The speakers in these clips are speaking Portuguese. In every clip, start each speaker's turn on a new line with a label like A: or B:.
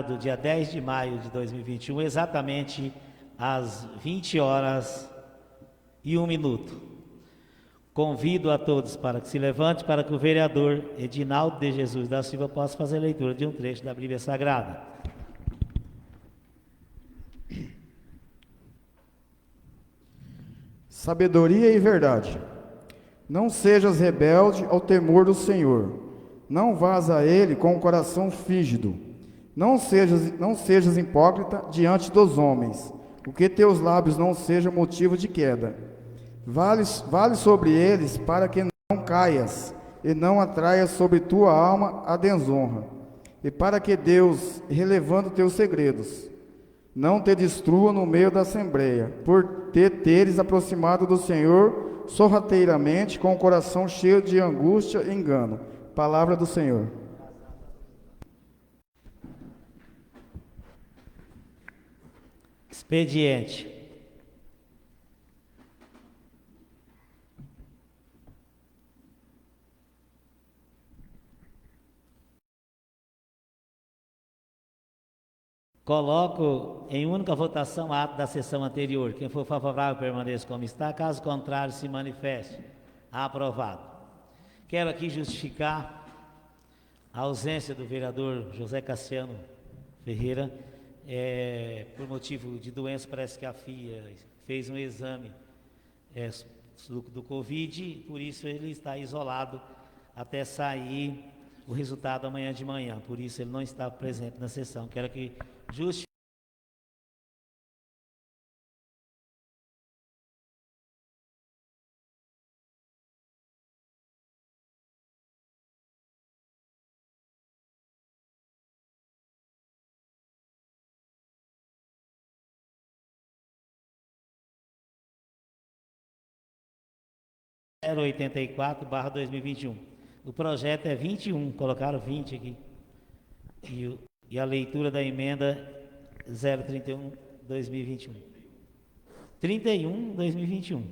A: do dia 10 de maio de 2021, exatamente às 20 horas e 1 minuto. Convido a todos para que se levante para que o vereador Edinaldo de Jesus da Silva possa fazer a leitura de um trecho da Bíblia Sagrada.
B: Sabedoria e verdade. Não sejas rebelde ao temor do Senhor. Não vás a ele com o coração frígido. Não sejas hipócrita diante dos homens, porque teus lábios não sejam motivo de queda. Vale sobre eles para que não caias, e não atraias sobre tua alma a desonra. E para que Deus, relevando teus segredos, não te destrua no meio da assembleia, por teres aproximado do Senhor sorrateiramente, com o coração cheio de angústia e engano. Palavra do Senhor.
A: Expediente. Coloco em única votação a ata da sessão anterior. Quem for favorável permaneça como está, caso contrário se manifeste. Aprovado. Quero aqui justificar a ausência do vereador José Cassiano Ferreira, por motivo de doença. Parece que a FIA fez um exame do Covid, por isso ele está isolado até sair o resultado amanhã de manhã, por isso ele não está presente na sessão. Quero que justifique. Zero 84/2021. O projeto é 21, colocaram 20 aqui. E a leitura da emenda 031/2021. 31/2021.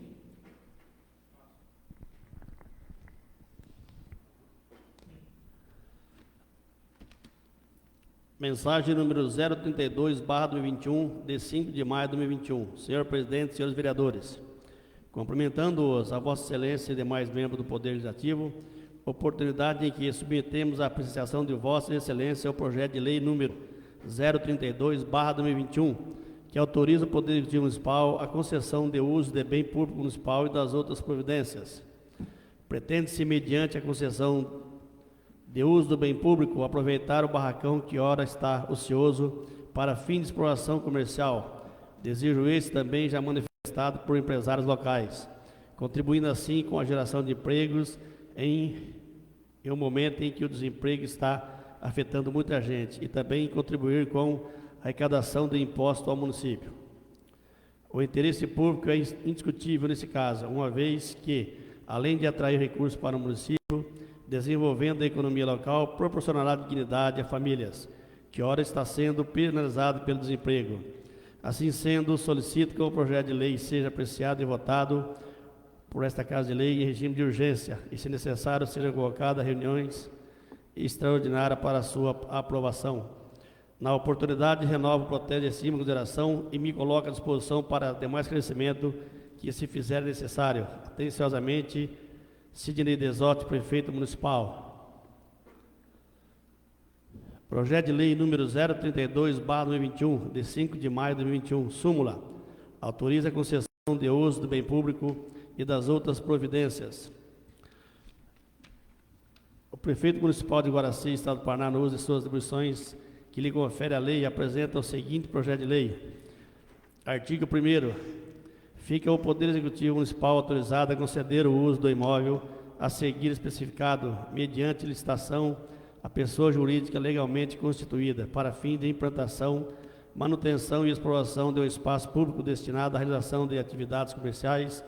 C: Mensagem número 032/2021, de 5 de maio de 2021. Senhor presidente, senhores vereadores, cumprimentando-os, a Vossa Excelência e demais membros do Poder Legislativo, oportunidade em que submetemos à apreciação de Vossa Excelência o projeto de lei número 032/2021, que autoriza o Poder Executivo Municipal a concessão de uso de bem público municipal e das outras providências. Pretende-se, mediante a concessão de uso do bem público, aproveitar o barracão que ora está ocioso para fim de exploração comercial. Desejo esse também já manifestado por empresários locais, contribuindo assim com a geração de empregos em um momento em que o desemprego está afetando muita gente, e também contribuir com a arrecadação de imposto ao município. O interesse público é indiscutível nesse caso, uma vez que, além de atrair recursos para o município, desenvolvendo a economia local, proporcionará dignidade a famílias, que ora está sendo penalizado pelo desemprego. Assim sendo, solicito que o projeto de lei seja apreciado e votado por esta Casa de Lei em regime de urgência e, se necessário, sejam convocadas reuniões extraordinárias para sua aprovação. Na oportunidade, renovo, protege, estima, consideração e me coloco à disposição para demais crescimento que se fizer necessário. Atenciosamente, Sidney Desotti, Prefeito Municipal. Projeto de Lei número 032/2021, de 5 de maio de 2021. Súmula. Autoriza a concessão de uso do bem público e das outras providências. O Prefeito Municipal de Guaraci, Estado do Paraná, no uso de suas atribuições que lhe confere a lei, apresenta o seguinte projeto de lei. Artigo 1º. Fica o Poder Executivo Municipal autorizado a conceder o uso do imóvel a seguir especificado, mediante licitação, a pessoa jurídica legalmente constituída, para fim de implantação, manutenção e exploração de um espaço público destinado à realização de atividades comerciais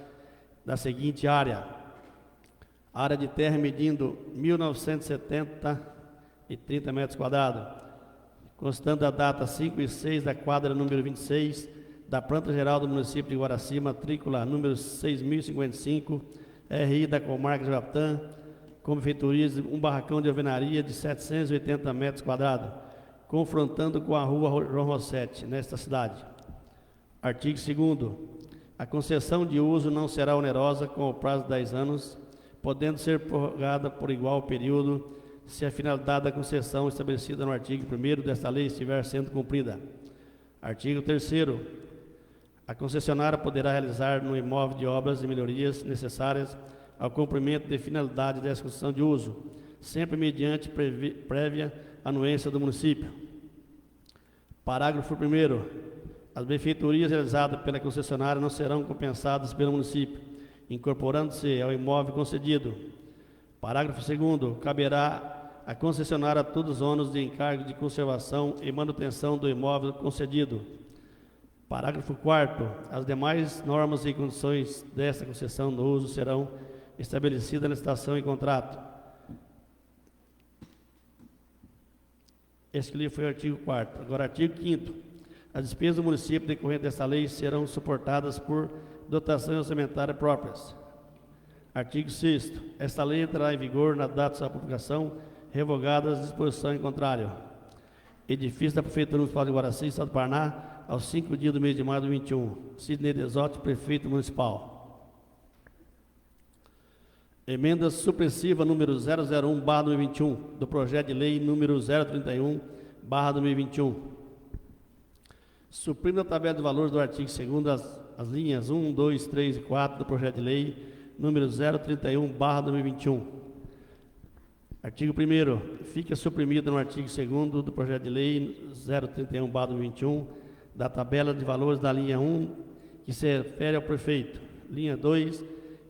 C: da seguinte área: área de terra medindo 1.970 e 30 metros quadrados, constando a data 5 e 6 da quadra número 26, da planta geral do município de Guaraci, matrícula número 6055, RI da comarca de Japitã, com benfeitorias, um barracão de alvenaria de 780 metros quadrados, confrontando com a rua João Rossetti, nesta cidade. Artigo 2º. A concessão de uso não será onerosa com o prazo de 10 anos, podendo ser prorrogada por igual período, se a finalidade da concessão estabelecida no artigo 1º desta lei estiver sendo cumprida. Artigo 3º. A concessionária poderá realizar no imóvel de obras e melhorias necessárias ao cumprimento de finalidade dessa concessão de uso, sempre mediante prévia anuência do município. Parágrafo 1º. As benfeitorias realizadas pela concessionária não serão compensadas pelo município, incorporando-se ao imóvel concedido. Parágrafo 2º. Caberá à concessionária todos os ônus de encargo de conservação e manutenção do imóvel concedido. Parágrafo 4º. As demais normas e condições desta concessão do uso serão estabelecidas na licitação e contrato. Esse ali foi o artigo 4º. Agora, artigo 5º. As despesas do município decorrentes desta lei serão suportadas por dotações orçamentárias próprias. Artigo 6º. Esta lei entrará em vigor na data de sua publicação, revogadas as disposições em contrário. Edifício da Prefeitura Municipal de Guaraci, Estado do Paraná, aos 5 dias do mês de maio de 21. Sidney Desotti, Prefeito Municipal. Emenda supressiva número 001/2021 do projeto de lei número 031/2021. Suprime a tabela de valores do artigo 2º as linhas 1, 2, 3 e 4 do projeto de lei número 031/2021. Artigo 1º. Fica suprimida no artigo 2º do projeto de lei 031/2021 da tabela de valores da linha 1, que se refere ao prefeito, linha 2,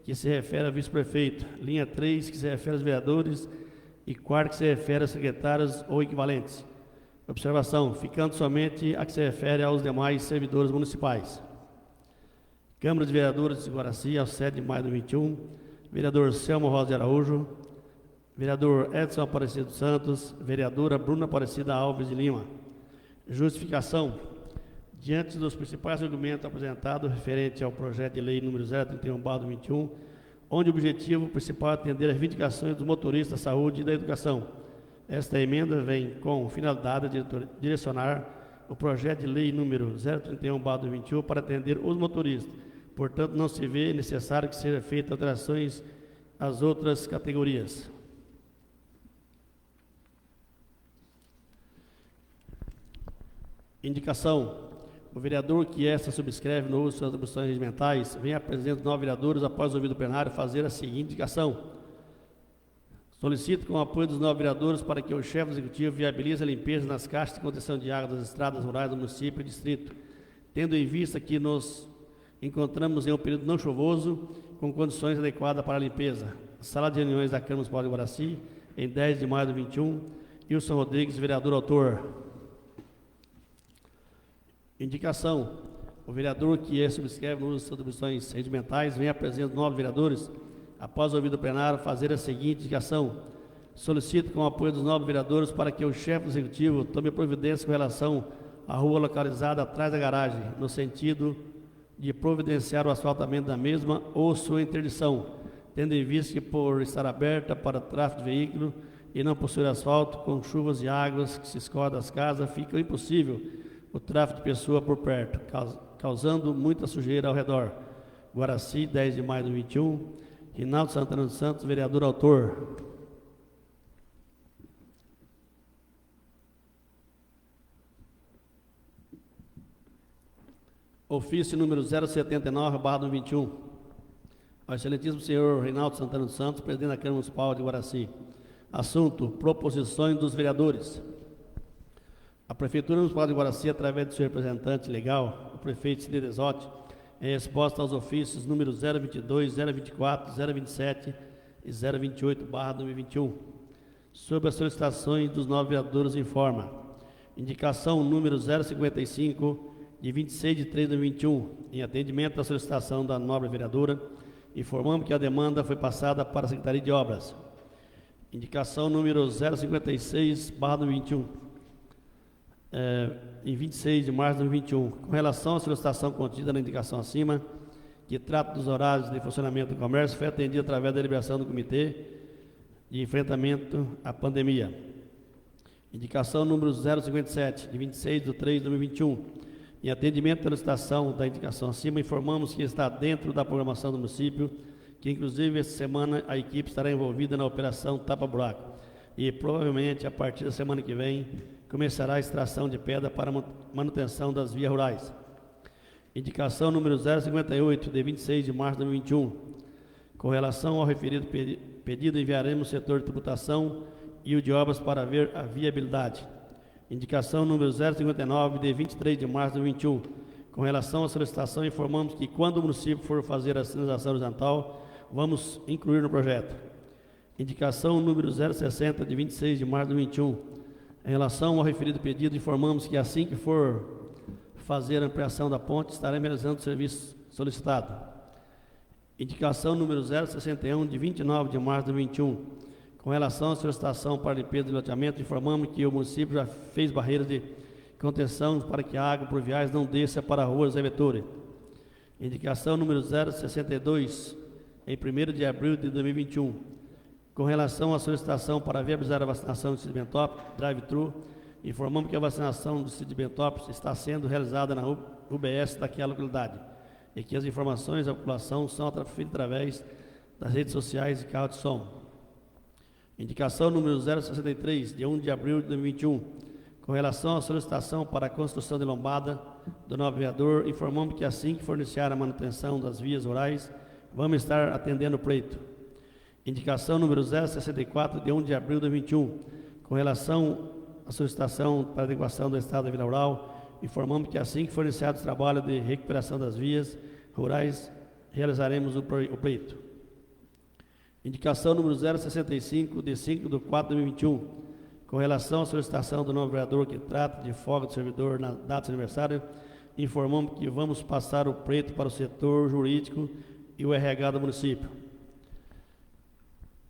C: que se refere ao vice-prefeito, linha 3, que se refere aos vereadores e 4, que se refere aos secretários ou equivalentes. Observação, ficando somente a que se refere aos demais servidores municipais. Câmara de Vereadores de Guaraci, aos 7 de maio de 2021, vereador Selmo Rosa de Araújo, vereador Edson Aparecido dos Santos, vereadora Bruna Aparecida Alves de Lima. Justificação. Diante dos principais argumentos apresentados referente ao projeto de lei número 031/2021, onde o objetivo principal é atender às reivindicações dos motoristas da saúde e da educação. Esta emenda vem com finalidade de direcionar o projeto de lei número 031/2021 para atender os motoristas. Portanto, não se vê necessário que sejam feitas alterações às outras categorias. Indicação. O vereador que esta subscreve no uso de suas atribuições regimentais vem apresentar os 9 vereadores após ouvido o plenário fazer a seguinte indicação. Solicito com o apoio dos 9 vereadores para que o chefe executivo viabilize a limpeza nas caixas de contenção de água das estradas rurais do município e distrito, tendo em vista que nos encontramos em um período não chuvoso, com condições adequadas para a limpeza. Sala de reuniões da Câmara Municipal de Guaraci, em 10 de maio de 21, Wilson Rodrigues, vereador autor. Indicação. O vereador que subscreve no uso de suas atribuições regimentais vem apresentar 9 vereadores após ouvido o plenário, fazer a seguinte indicação. Solicito com o apoio dos 9 vereadores para que o chefe do executivo tome providência com relação à rua localizada atrás da garagem, no sentido de providenciar o asfaltamento da mesma ou sua interdição, tendo em vista que, por estar aberta para tráfego de veículo e não possuir asfalto, com chuvas e águas que se escorrem das casas, fica impossível o tráfego de pessoa por perto, causando muita sujeira ao redor. Guaraci, 10 de maio de 21. Rinaldo Santana dos Santos, vereador autor. Ofício número 079/2021. Ao excelentíssimo senhor Rinaldo Santana dos Santos, presidente da Câmara Municipal de Guaraci. Assunto: proposições dos vereadores. A Prefeitura Municipal de Guaraci, através do seu representante legal, o prefeito Sidney Desotti, em resposta aos ofícios número 022, 024, 027 e 028/2021, sobre as solicitações dos 9 vereadores, informa. Indicação número 055, de 26 de 3 de 2021, em atendimento à solicitação da nobre vereadora, informamos que a demanda foi passada para a Secretaria de Obras. Indicação número 056/2021, em 26 de março de 2021, com relação à solicitação contida na indicação acima, que trata dos horários de funcionamento do comércio, foi atendida através da deliberação do Comitê de Enfrentamento à Pandemia. Indicação número 057, de 26/3/2021. Em atendimento pela licitação da indicação acima, informamos que está dentro da programação do município, que inclusive esta semana a equipe estará envolvida na operação Tapa Buraco e provavelmente a partir da semana que vem começará a extração de pedra para manutenção das vias rurais. Indicação número 058, de 26 de março de 2021. Com relação ao referido pedido, enviaremos o setor de tributação e o de obras para ver a viabilidade. Indicação número 059, de 23 de março de 2021. Com relação à solicitação, informamos que quando o município for fazer a sinalização horizontal, vamos incluir no projeto. Indicação número 060, de 26 de março de 2021. Em relação ao referido pedido, informamos que assim que for fazer a ampliação da ponte, estaremos realizando o serviço solicitado. Indicação número 061, de 29 de março de 2021. Com relação à solicitação para limpeza de loteamento, informamos que o município já fez barreiras de contenção para que a água pluviais não desça para a rua Zé Vettori. Indicação número 062, em 1º de abril de 2021. Com relação à solicitação para viabilizar a vacinação de Bentópolis, drive-thru, informamos que a vacinação do Cid Bentópolis está sendo realizada na UBS daquela localidade e que as informações da população são feitas através das redes sociais e carro de som. Indicação número 063, de 1 de abril de 2021. Com relação à solicitação para a construção de lombada do novo vereador, informamos que assim que for iniciar a manutenção das vias rurais, vamos estar atendendo o pleito. Indicação número 064, de 1 de abril de 2021. Com relação à solicitação para adequação do estado da Vila Rural, informamos que assim que for iniciado o trabalho de recuperação das vias rurais, realizaremos o pleito. Indicação número 065, de 5/4/2021. Com relação à solicitação do novo vereador que trata de folga do servidor na data de aniversário, informamos que vamos passar o pleito para o setor jurídico e o RH do município.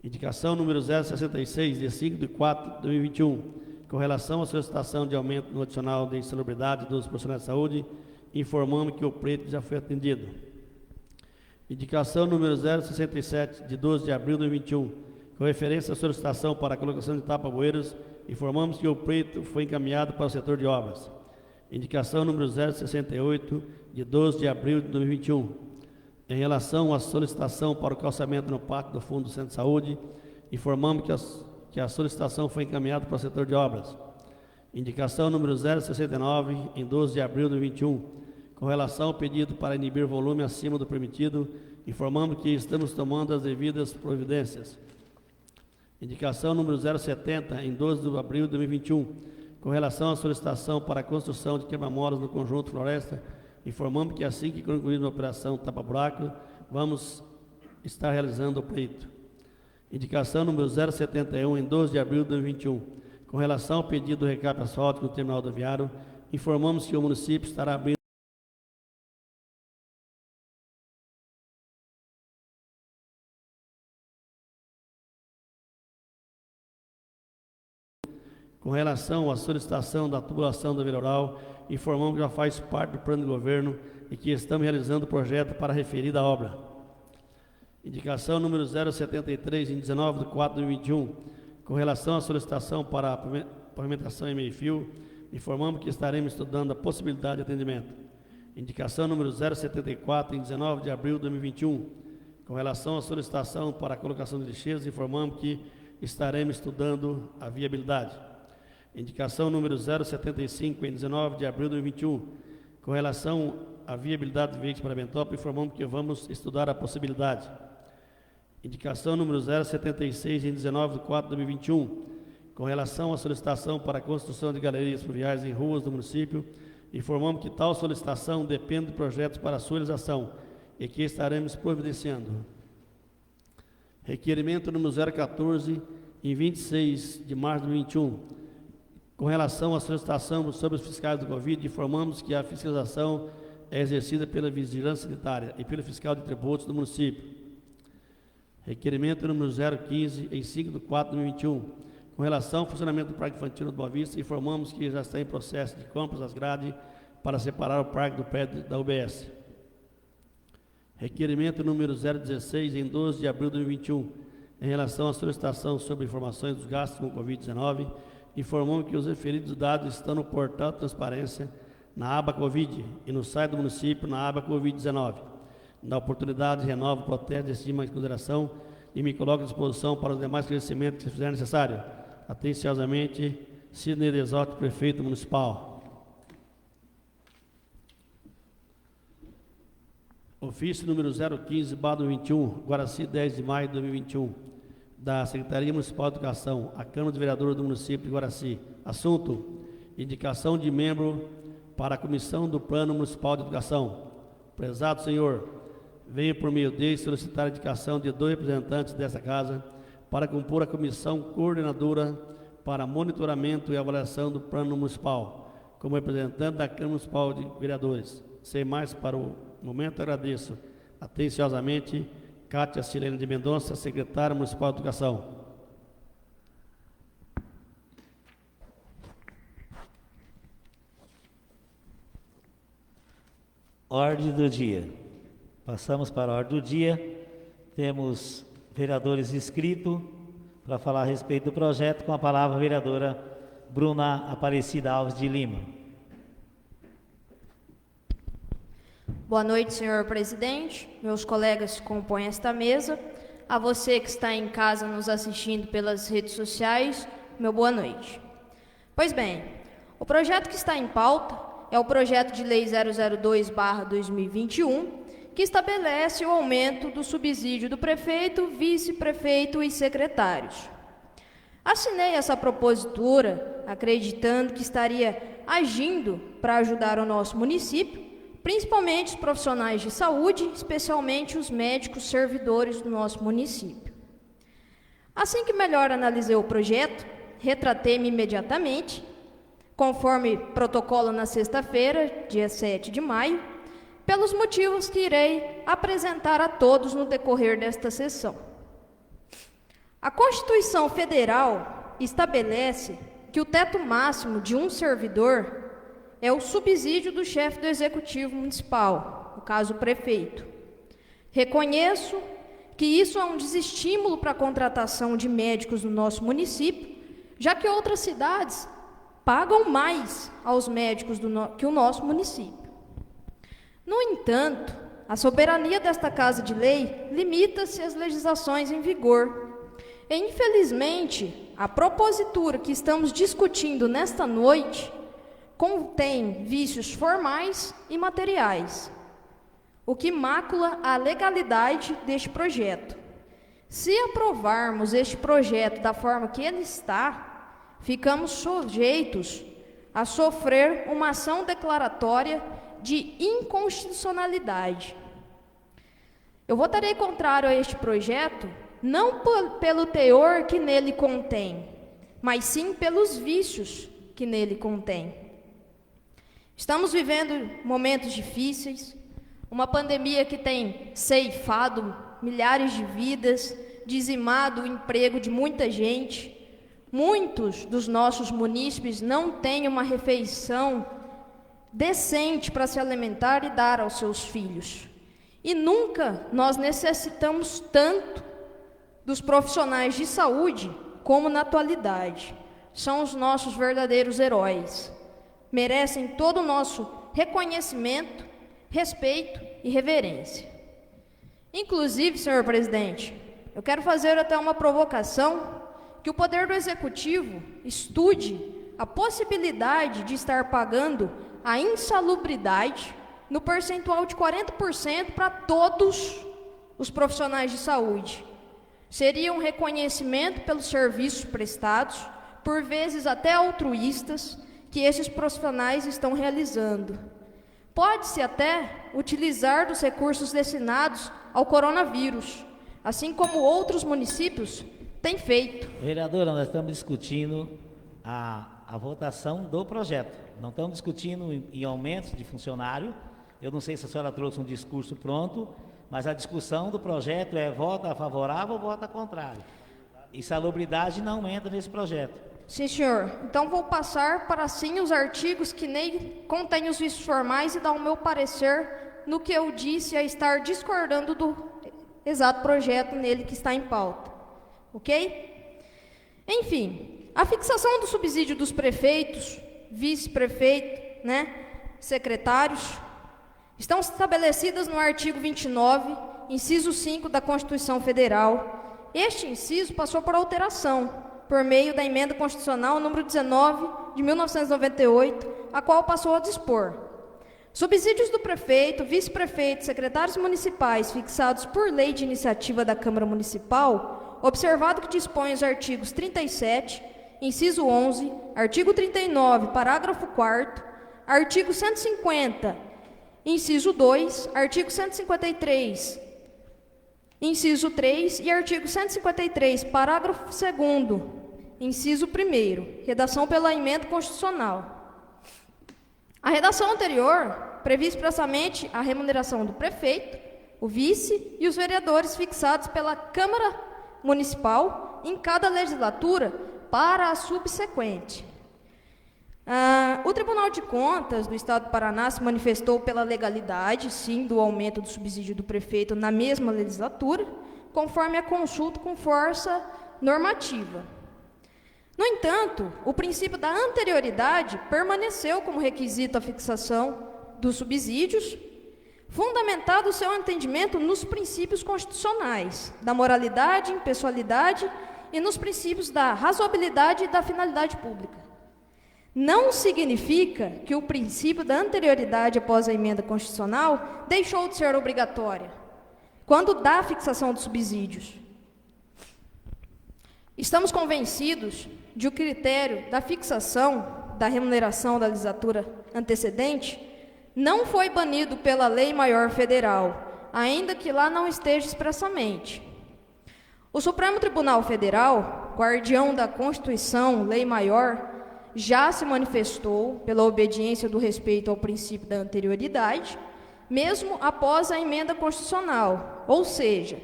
C: Indicação número 066, de 5/4/2021. Com relação à solicitação de aumento no adicional de insalubridade dos profissionais de saúde, informamos que o pleito já foi atendido. Indicação número 067, de 12 de abril de 2021. Com referência à solicitação para a colocação de tapa-bueiros, informamos que o pleito foi encaminhado para o setor de obras. Indicação número 068, de 12 de abril de 2021. Em relação à solicitação para o calçamento no pátio do Fundo do Centro de Saúde, informamos que a solicitação foi encaminhada para o setor de obras. Indicação número 069, em 12 de abril de 2021. Com relação ao pedido para inibir volume acima do permitido, informamos que estamos tomando as devidas providências. Indicação número 070, em 12 de abril de 2021. Com relação à solicitação para a construção de quebra-molas no conjunto Floresta, informamos que assim que concluir a operação Tapa Buraco, vamos estar realizando o pleito. Indicação número 071, em 12 de abril de 2021. Com relação ao pedido do recap asfáltico no terminal rodoviário, informamos que o município estará abrindo Com relação à solicitação da tubulação da Vila Rural, informamos que já faz parte do plano de governo e que estamos realizando o projeto para a referida obra. Indicação número 073, em 19/4/2021. Com relação à solicitação para a pavimentação em meio-fio, informamos que estaremos estudando a possibilidade de atendimento. Indicação número 074, em 19 de abril de 2021. Com relação à solicitação para a colocação de lixeiras, informamos que estaremos estudando a viabilidade. Indicação número 075, em 19 de abril de 2021. Com relação à viabilidade de veículos para Bentópolis, informamos que vamos estudar a possibilidade. Indicação número 076, em 19/4/2021. Com relação à solicitação para a construção de galerias fluviais em ruas do município, informamos que tal solicitação depende de projetos para a sua realização e que estaremos providenciando. Requerimento número 014, em 26 de março de 2021. Com relação à solicitação sobre os fiscais do Covid, informamos que a fiscalização é exercida pela Vigilância Sanitária e pelo fiscal de tributos do município. Requerimento número 015, em 5/4/2021. Com relação ao funcionamento do Parque Infantil do Boa Vista, informamos que já está em processo de compras das grades para separar o parque do prédio da UBS. Requerimento número 016, em 12 de abril de 2021. Em relação à solicitação sobre informações dos gastos com o Covid-19, informou que os referidos dados estão no portal de transparência na aba Covid e no site do município na aba Covid-19. Na oportunidade, renovo o protesto, estima em consideração e me coloco à disposição para os demais esclarecimentos que fizer necessário. Atenciosamente, Sidney Desotti, prefeito municipal. Ofício número 015/21, Guaraci, 10 de maio de 2021, da Secretaria Municipal de Educação, à Câmara de Vereadores do município de Guaraci. Assunto: indicação de membro para a Comissão do Plano Municipal de Educação. Prezado senhor, venho por meio dele solicitar a indicação de 2 representantes dessa casa para compor a comissão coordenadora para monitoramento e avaliação do plano municipal, como representante da Câmara Municipal de Vereadores. Sem mais para o momento, agradeço atenciosamente Cátia Silene de Mendonça, secretária municipal de Educação.
A: Ordem do dia. Passamos para a ordem do dia. Temos vereadores inscritos para falar a respeito do projeto, com a palavra a vereadora Bruna Aparecida Alves de Lima.
D: Boa noite, senhor presidente, meus colegas que compõem esta mesa, a você que está em casa nos assistindo pelas redes sociais, meu boa noite. Pois bem, o projeto que está em pauta é o projeto de lei 002/2021, que estabelece o aumento do subsídio do prefeito, vice-prefeito e secretários. Assinei essa propositura acreditando que estaria agindo para ajudar o nosso município, principalmente os profissionais de saúde, especialmente os médicos servidores do nosso município. Assim que melhor analisei o projeto, retratei-me imediatamente, conforme protocolo na sexta-feira, dia 7 de maio, pelos motivos que irei apresentar a todos no decorrer desta sessão. A Constituição Federal estabelece que o teto máximo de um servidor é o subsídio do chefe do Executivo Municipal, no caso o prefeito. Reconheço que isso é um desestímulo para a contratação de médicos no nosso município, já que outras cidades pagam mais aos médicos que o nosso município. No entanto, a soberania desta Casa de Lei limita-se às legislações em vigor. E, infelizmente, a propositura que estamos discutindo nesta noite contém vícios formais e materiais, o que macula a legalidade deste projeto. Se aprovarmos este projeto da forma que ele está, ficamos sujeitos a sofrer uma ação declaratória de inconstitucionalidade. Eu votarei contrário a este projeto, não pelo teor que nele contém, mas sim pelos vícios que nele contém. Estamos vivendo momentos difíceis, uma pandemia que tem ceifado milhares de vidas, dizimado o emprego de muita gente. Muitos dos nossos munícipes não têm uma refeição decente para se alimentar e dar aos seus filhos. E nunca nós necessitamos tanto dos profissionais de saúde como na atualidade. São os nossos verdadeiros heróis. Merecem todo o nosso reconhecimento, respeito e reverência. Inclusive, senhor presidente, eu quero fazer até uma provocação que o Poder do Executivo estude a possibilidade de estar pagando a insalubridade no percentual de 40% para todos os profissionais de saúde. Seria um reconhecimento pelos serviços prestados, por vezes até altruístas, que esses profissionais estão realizando. Pode-se até utilizar dos recursos destinados ao coronavírus, assim como outros municípios têm feito.
A: Vereadora, nós estamos discutindo a votação do projeto. Não estamos discutindo em aumentos de funcionário. Eu não sei se a senhora trouxe um discurso pronto, mas a discussão do projeto é vota favorável ou vota contrário. Insalubridade não entra nesse projeto.
D: Sim, senhor. Então vou passar para sim os artigos que nem contêm os vícios formais e dar o meu parecer no que eu disse a estar discordando do exato projeto nele que está em pauta. Ok? Enfim, A fixação do subsídio dos prefeitos, vice-prefeito, secretários, estão estabelecidas no artigo 29, inciso 5 da Constituição Federal. Este inciso passou por alteração, por meio da emenda constitucional número 19 de 1998, a qual passou a dispor: subsídios do prefeito, vice-prefeito, secretários municipais fixados por lei de iniciativa da Câmara Municipal, observado que dispõe os artigos 37, inciso 11, artigo 39, parágrafo 4º, artigo 150, inciso 2, artigo 153, inciso 3 e artigo 153, parágrafo 2º, inciso 1º, redação pela emenda constitucional. A redação anterior previa expressamente a remuneração do prefeito, o vice e os vereadores fixados pela Câmara Municipal em cada legislatura para a subsequente. O Tribunal de Contas do Estado do Paraná se manifestou pela legalidade, sim, do aumento do subsídio do prefeito na mesma legislatura, conforme a consulta com força normativa. No entanto, o princípio da anterioridade permaneceu como requisito à fixação dos subsídios, fundamentado o seu entendimento nos princípios constitucionais, da moralidade, impessoalidade e nos princípios da razoabilidade e da finalidade pública. Não significa que o princípio da anterioridade após a emenda constitucional deixou de ser obrigatória quando dá a fixação dos subsídios. Estamos convencidos de que o critério da fixação da remuneração da legislatura antecedente não foi banido pela Lei Maior Federal, ainda que lá não esteja expressamente. O Supremo Tribunal Federal, guardião da Constituição, Lei Maior, já se manifestou pela obediência do respeito ao princípio da anterioridade, mesmo após a emenda constitucional, ou seja,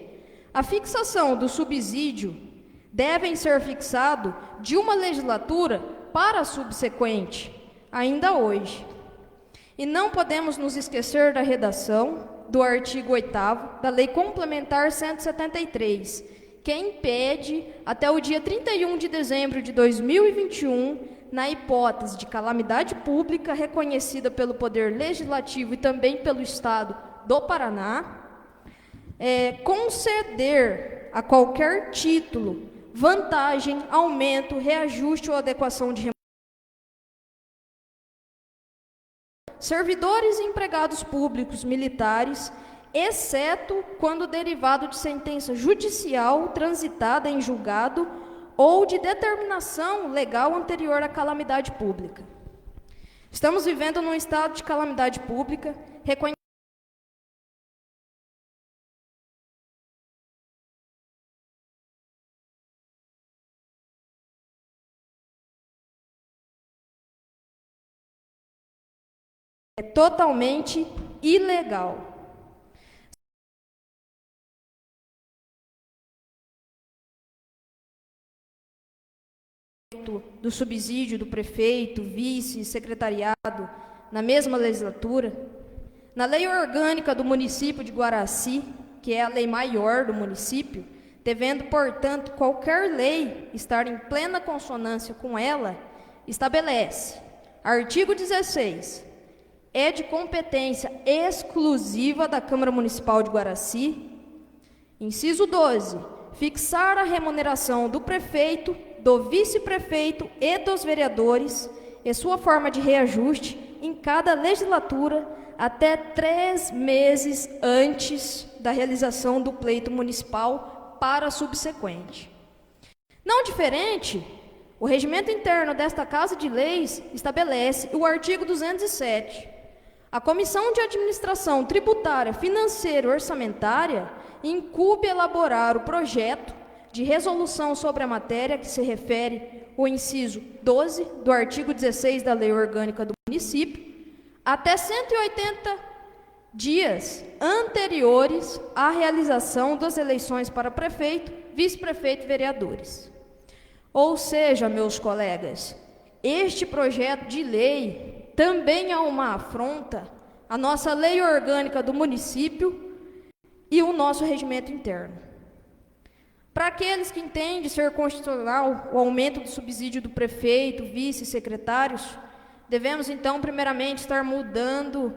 D: a fixação do subsídio deve ser fixado de uma legislatura para a subsequente, ainda hoje. E não podemos nos esquecer da redação do artigo 8º da Lei Complementar 173, que impede, até o dia 31 de dezembro de 2021, na hipótese de calamidade pública reconhecida pelo Poder Legislativo e também pelo Estado do Paraná, conceder a qualquer título vantagem, aumento, reajuste ou adequação de servidores e empregados públicos militares, exceto quando derivado de sentença judicial transitada em julgado ou de determinação legal anterior à calamidade pública. Estamos vivendo num estado de calamidade pública, reconhecido totalmente ilegal. Do subsídio do prefeito, vice, secretariado, na mesma legislatura, na lei orgânica do município de Guaraci, que é a lei maior do município, devendo, portanto, qualquer lei estar em plena consonância com ela, estabelece, artigo 16, é de competência exclusiva da Câmara Municipal de Guaraci. Inciso 12, fixar a remuneração do prefeito, do vice-prefeito e dos vereadores e sua forma de reajuste em cada legislatura até 3 meses antes da realização do pleito municipal para a subsequente. Não diferente, o regimento interno desta Casa de Leis estabelece o artigo 207. A Comissão de Administração Tributária, Financeira e Orçamentária incumbe elaborar o projeto de resolução sobre a matéria que se refere o inciso 12 do artigo 16 da Lei Orgânica do Município, até 180 dias anteriores à realização das eleições para prefeito, vice-prefeito e vereadores. Ou seja, meus colegas, este projeto de lei também é uma afronta à nossa Lei Orgânica do Município e o nosso regimento interno. Para aqueles que entendem ser constitucional o aumento do subsídio do prefeito, vice e secretários, devemos então primeiramente estar mudando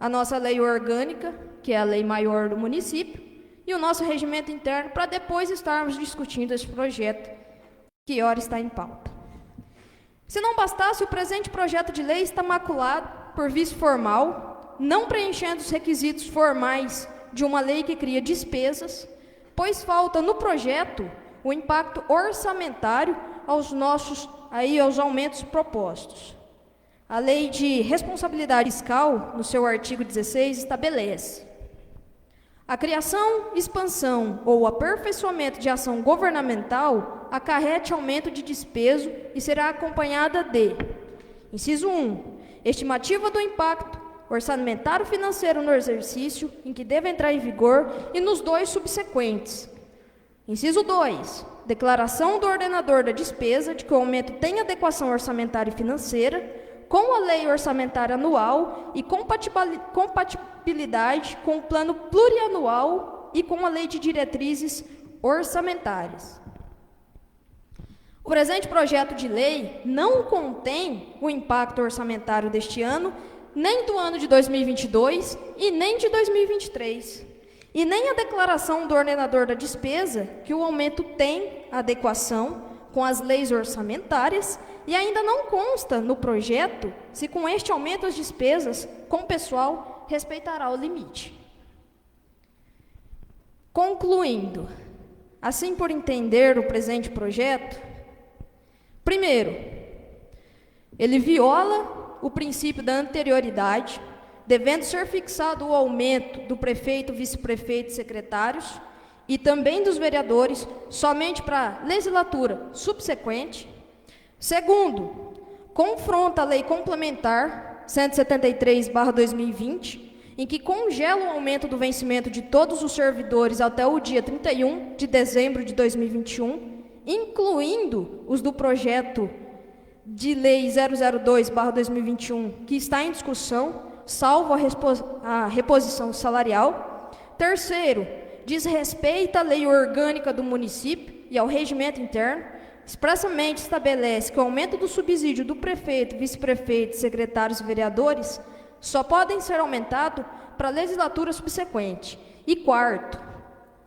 D: a nossa lei orgânica, que é a lei maior do município, e o nosso regimento interno, para depois estarmos discutindo esse projeto, que ora está em pauta. Se não bastasse, o presente projeto de lei está maculado por vício formal, não preenchendo os requisitos formais de uma lei que cria despesas, pois falta no projeto o impacto orçamentário aos aumentos propostos. A Lei de Responsabilidade Fiscal, no seu artigo 16, estabelece: a criação, expansão ou aperfeiçoamento de ação governamental acarrete aumento de despeso e será acompanhada de: inciso 1, estimativa do impacto orçamentário financeiro no exercício em que deve entrar em vigor e nos 2 subsequentes. Inciso 2, declaração do ordenador da despesa de que o aumento tem adequação orçamentária e financeira com a lei orçamentária anual e compatibilidade com o plano plurianual e com a lei de diretrizes orçamentárias. O presente projeto de lei não contém o impacto orçamentário deste ano, nem do ano de 2022 e nem de 2023, e nem a declaração do ordenador da despesa que o aumento tem adequação com as leis orçamentárias, e ainda não consta no projeto se com este aumento as despesas com o pessoal respeitará o limite. Concluindo, assim por entender o presente projeto, primeiro, ele viola o princípio da anterioridade, devendo ser fixado o aumento do prefeito, vice-prefeito e secretários, e também dos vereadores, somente para a legislatura subsequente. Segundo, confronta a lei complementar 173/2020, em que congela o aumento do vencimento de todos os servidores até o dia 31 de dezembro de 2021, incluindo os do projeto de lei 002/2021, que está em discussão, salvo a reposição salarial. Terceiro, desrespeita a lei orgânica do município e ao regimento interno, expressamente estabelece que o aumento do subsídio do prefeito, vice-prefeito, secretários e vereadores só podem ser aumentados para a legislatura subsequente. E quarto,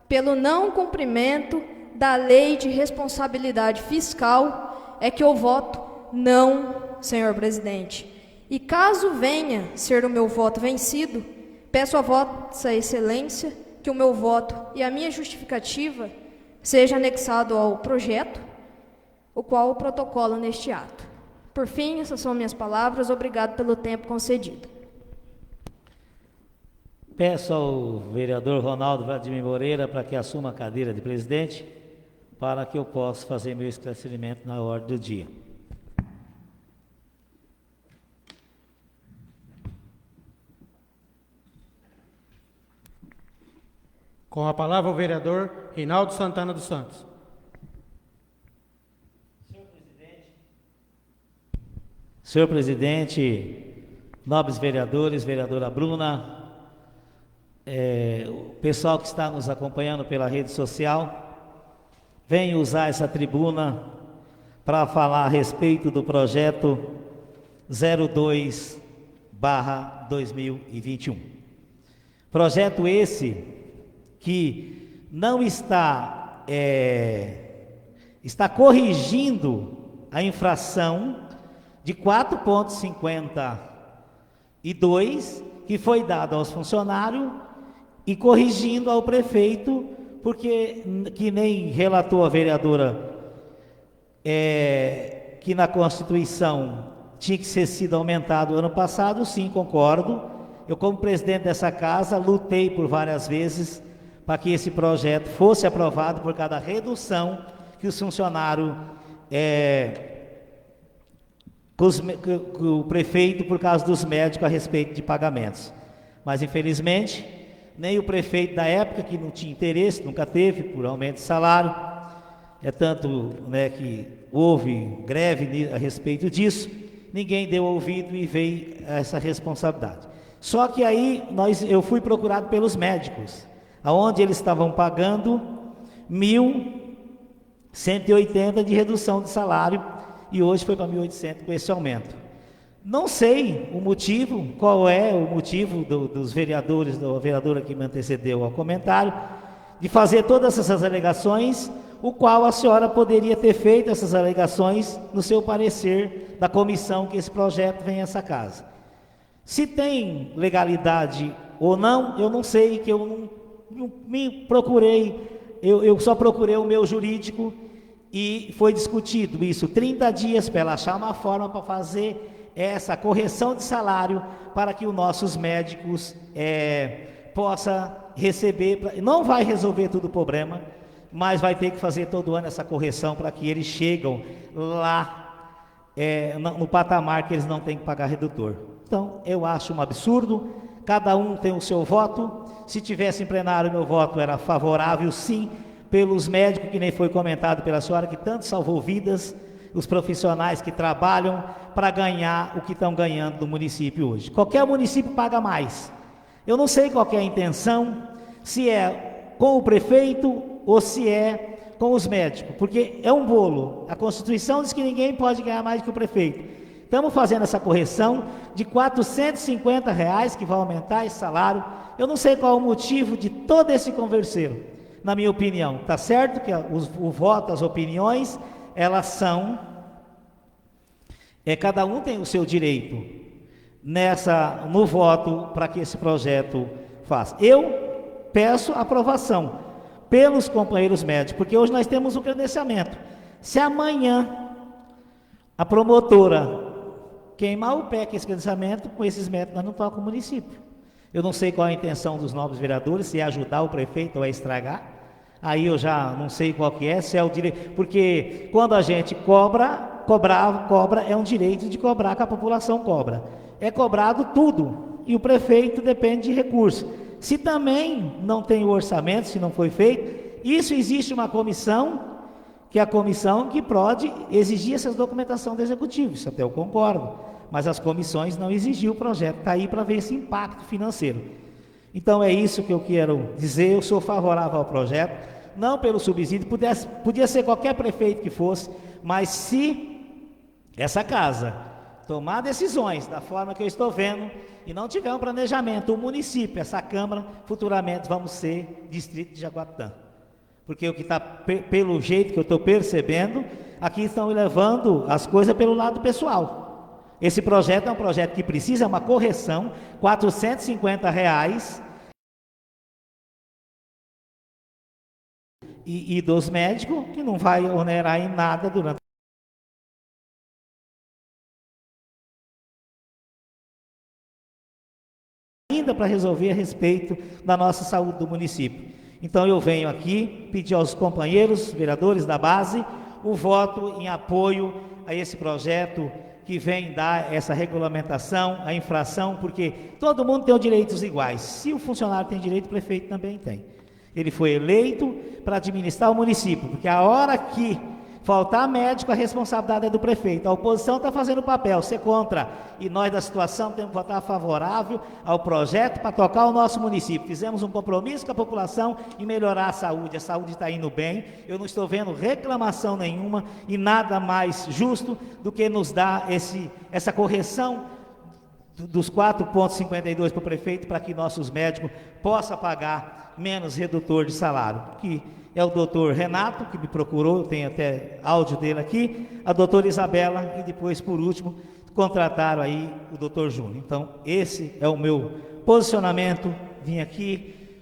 D: pelo não cumprimento da lei de responsabilidade fiscal, é que eu voto não, senhor presidente. E caso venha ser o meu voto vencido, peço a Vossa Excelência que o meu voto e a minha justificativa seja anexado ao projeto, o qual o protocolo neste ato. Por fim, essas são minhas palavras. Obrigado pelo tempo concedido.
A: Peço ao vereador Ronaldo Vladimir Moreira para que assuma a cadeira de presidente, para que eu possa fazer meu esclarecimento na ordem do dia.
E: Com a palavra o vereador Reinaldo Santana dos Santos.
A: Senhor presidente, nobres vereadores, vereadora Bruna, o pessoal que está nos acompanhando pela rede social, venho usar essa tribuna para falar a respeito do projeto 02/2021. Projeto esse que não está corrigindo a infração de 4,52 que foi dada aos funcionários e corrigindo ao prefeito, porque, que nem relatou a vereadora, que na Constituição tinha que ser sido aumentado ano passado. Sim, concordo. Eu, como presidente dessa casa, lutei por várias vezes para que esse projeto fosse aprovado por causa da redução que os funcionários, o prefeito, por causa dos médicos a respeito de pagamentos. Mas, infelizmente, nem o prefeito da época, que não tinha interesse, nunca teve, por aumento de salário, tanto que houve greve a respeito disso, ninguém deu ouvido e veio a essa responsabilidade. Só que aí eu fui procurado pelos médicos, aonde eles estavam pagando R$ 180 de redução de salário e hoje foi para 1.800 com esse aumento. Não sei o motivo, qual é o motivo dos vereadores, da vereadora que me antecedeu ao comentário, de fazer todas essas alegações, o qual a senhora poderia ter feito essas alegações no seu parecer da comissão que esse projeto vem a essa casa. Se tem legalidade ou não, eu não sei, que eu não me procurei, eu só procurei o meu jurídico e foi discutido isso, 30 dias para ela achar uma forma para fazer essa correção de salário para que os nossos médicos possam receber, não vai resolver todo o problema, mas vai ter que fazer todo ano essa correção para que eles cheguem lá no patamar que eles não têm que pagar redutor. Então, eu acho um absurdo, cada um tem o seu voto, se tivesse em plenário, meu voto era favorável, sim, pelos médicos, que nem foi comentado pela senhora, que tanto salvou vidas, os profissionais que trabalham para ganhar o que estão ganhando do município hoje. Qualquer município paga mais. Eu não sei qual é a intenção, se é com o prefeito ou se é com os médicos, porque é um bolo. A Constituição diz que ninguém pode ganhar mais que o prefeito. Estamos fazendo essa correção de R$450 que vai aumentar esse salário. Eu não sei qual é o motivo de todo esse converseiro, na minha opinião. Está certo que o voto, as opiniões, elas são, cada um tem o seu direito no voto para que esse projeto faça. Eu peço aprovação pelos companheiros médicos, porque hoje nós temos um credenciamento. Se amanhã a promotora queimar o pé com esse credenciamento, com esses médicos nós não tocamos o município. Eu não sei qual é a intenção dos nobres vereadores, se é ajudar o prefeito ou é estragar. Aí eu já não sei qual que é, se é o direito, porque quando a gente cobra, é um direito de cobrar, que a população cobra. É cobrado tudo, e o prefeito depende de recursos. Se também não tem o orçamento, se não foi feito, isso existe uma comissão, que é a comissão que pode exigir essa documentação do executivo, isso até eu concordo, mas as comissões não exigiram o projeto, está aí para ver esse impacto financeiro. Então é isso que eu quero dizer, eu sou favorável ao projeto, não pelo subsídio, podia ser qualquer prefeito que fosse, mas se essa casa tomar decisões da forma que eu estou vendo, e não tiver um planejamento, o município, essa Câmara, futuramente vamos ser distrito de Jaguatã. Porque o que está, pelo jeito que eu estou percebendo, aqui estão levando as coisas pelo lado pessoal. Esse projeto é um projeto que precisa uma correção, R$450, e dos médicos, que não vai onerar em nada durante ainda para resolver a respeito da nossa saúde do município. Então eu venho aqui pedir aos companheiros, vereadores da base, o voto em apoio a esse projeto que vem dar essa regulamentação, a infração, porque todo mundo tem os direitos iguais. Se o funcionário tem direito, o prefeito também tem. Ele foi eleito para administrar o município, porque a hora que faltar médico, a responsabilidade é do prefeito. A oposição está fazendo o papel, ser contra. E nós da situação temos que votar favorável ao projeto para tocar o nosso município. Fizemos um compromisso com a população em melhorar a saúde está indo bem. Eu não estou vendo reclamação nenhuma e nada mais justo do que nos dar essa correção dos 4,52 para o prefeito, para que nossos médicos possam pagar menos redutor de salário, que é o doutor Renato, que me procurou, eu tenho até áudio dele aqui, a doutora Isabela, e depois, por último, contrataram aí o doutor Júnior. Então, esse é o meu posicionamento, vim aqui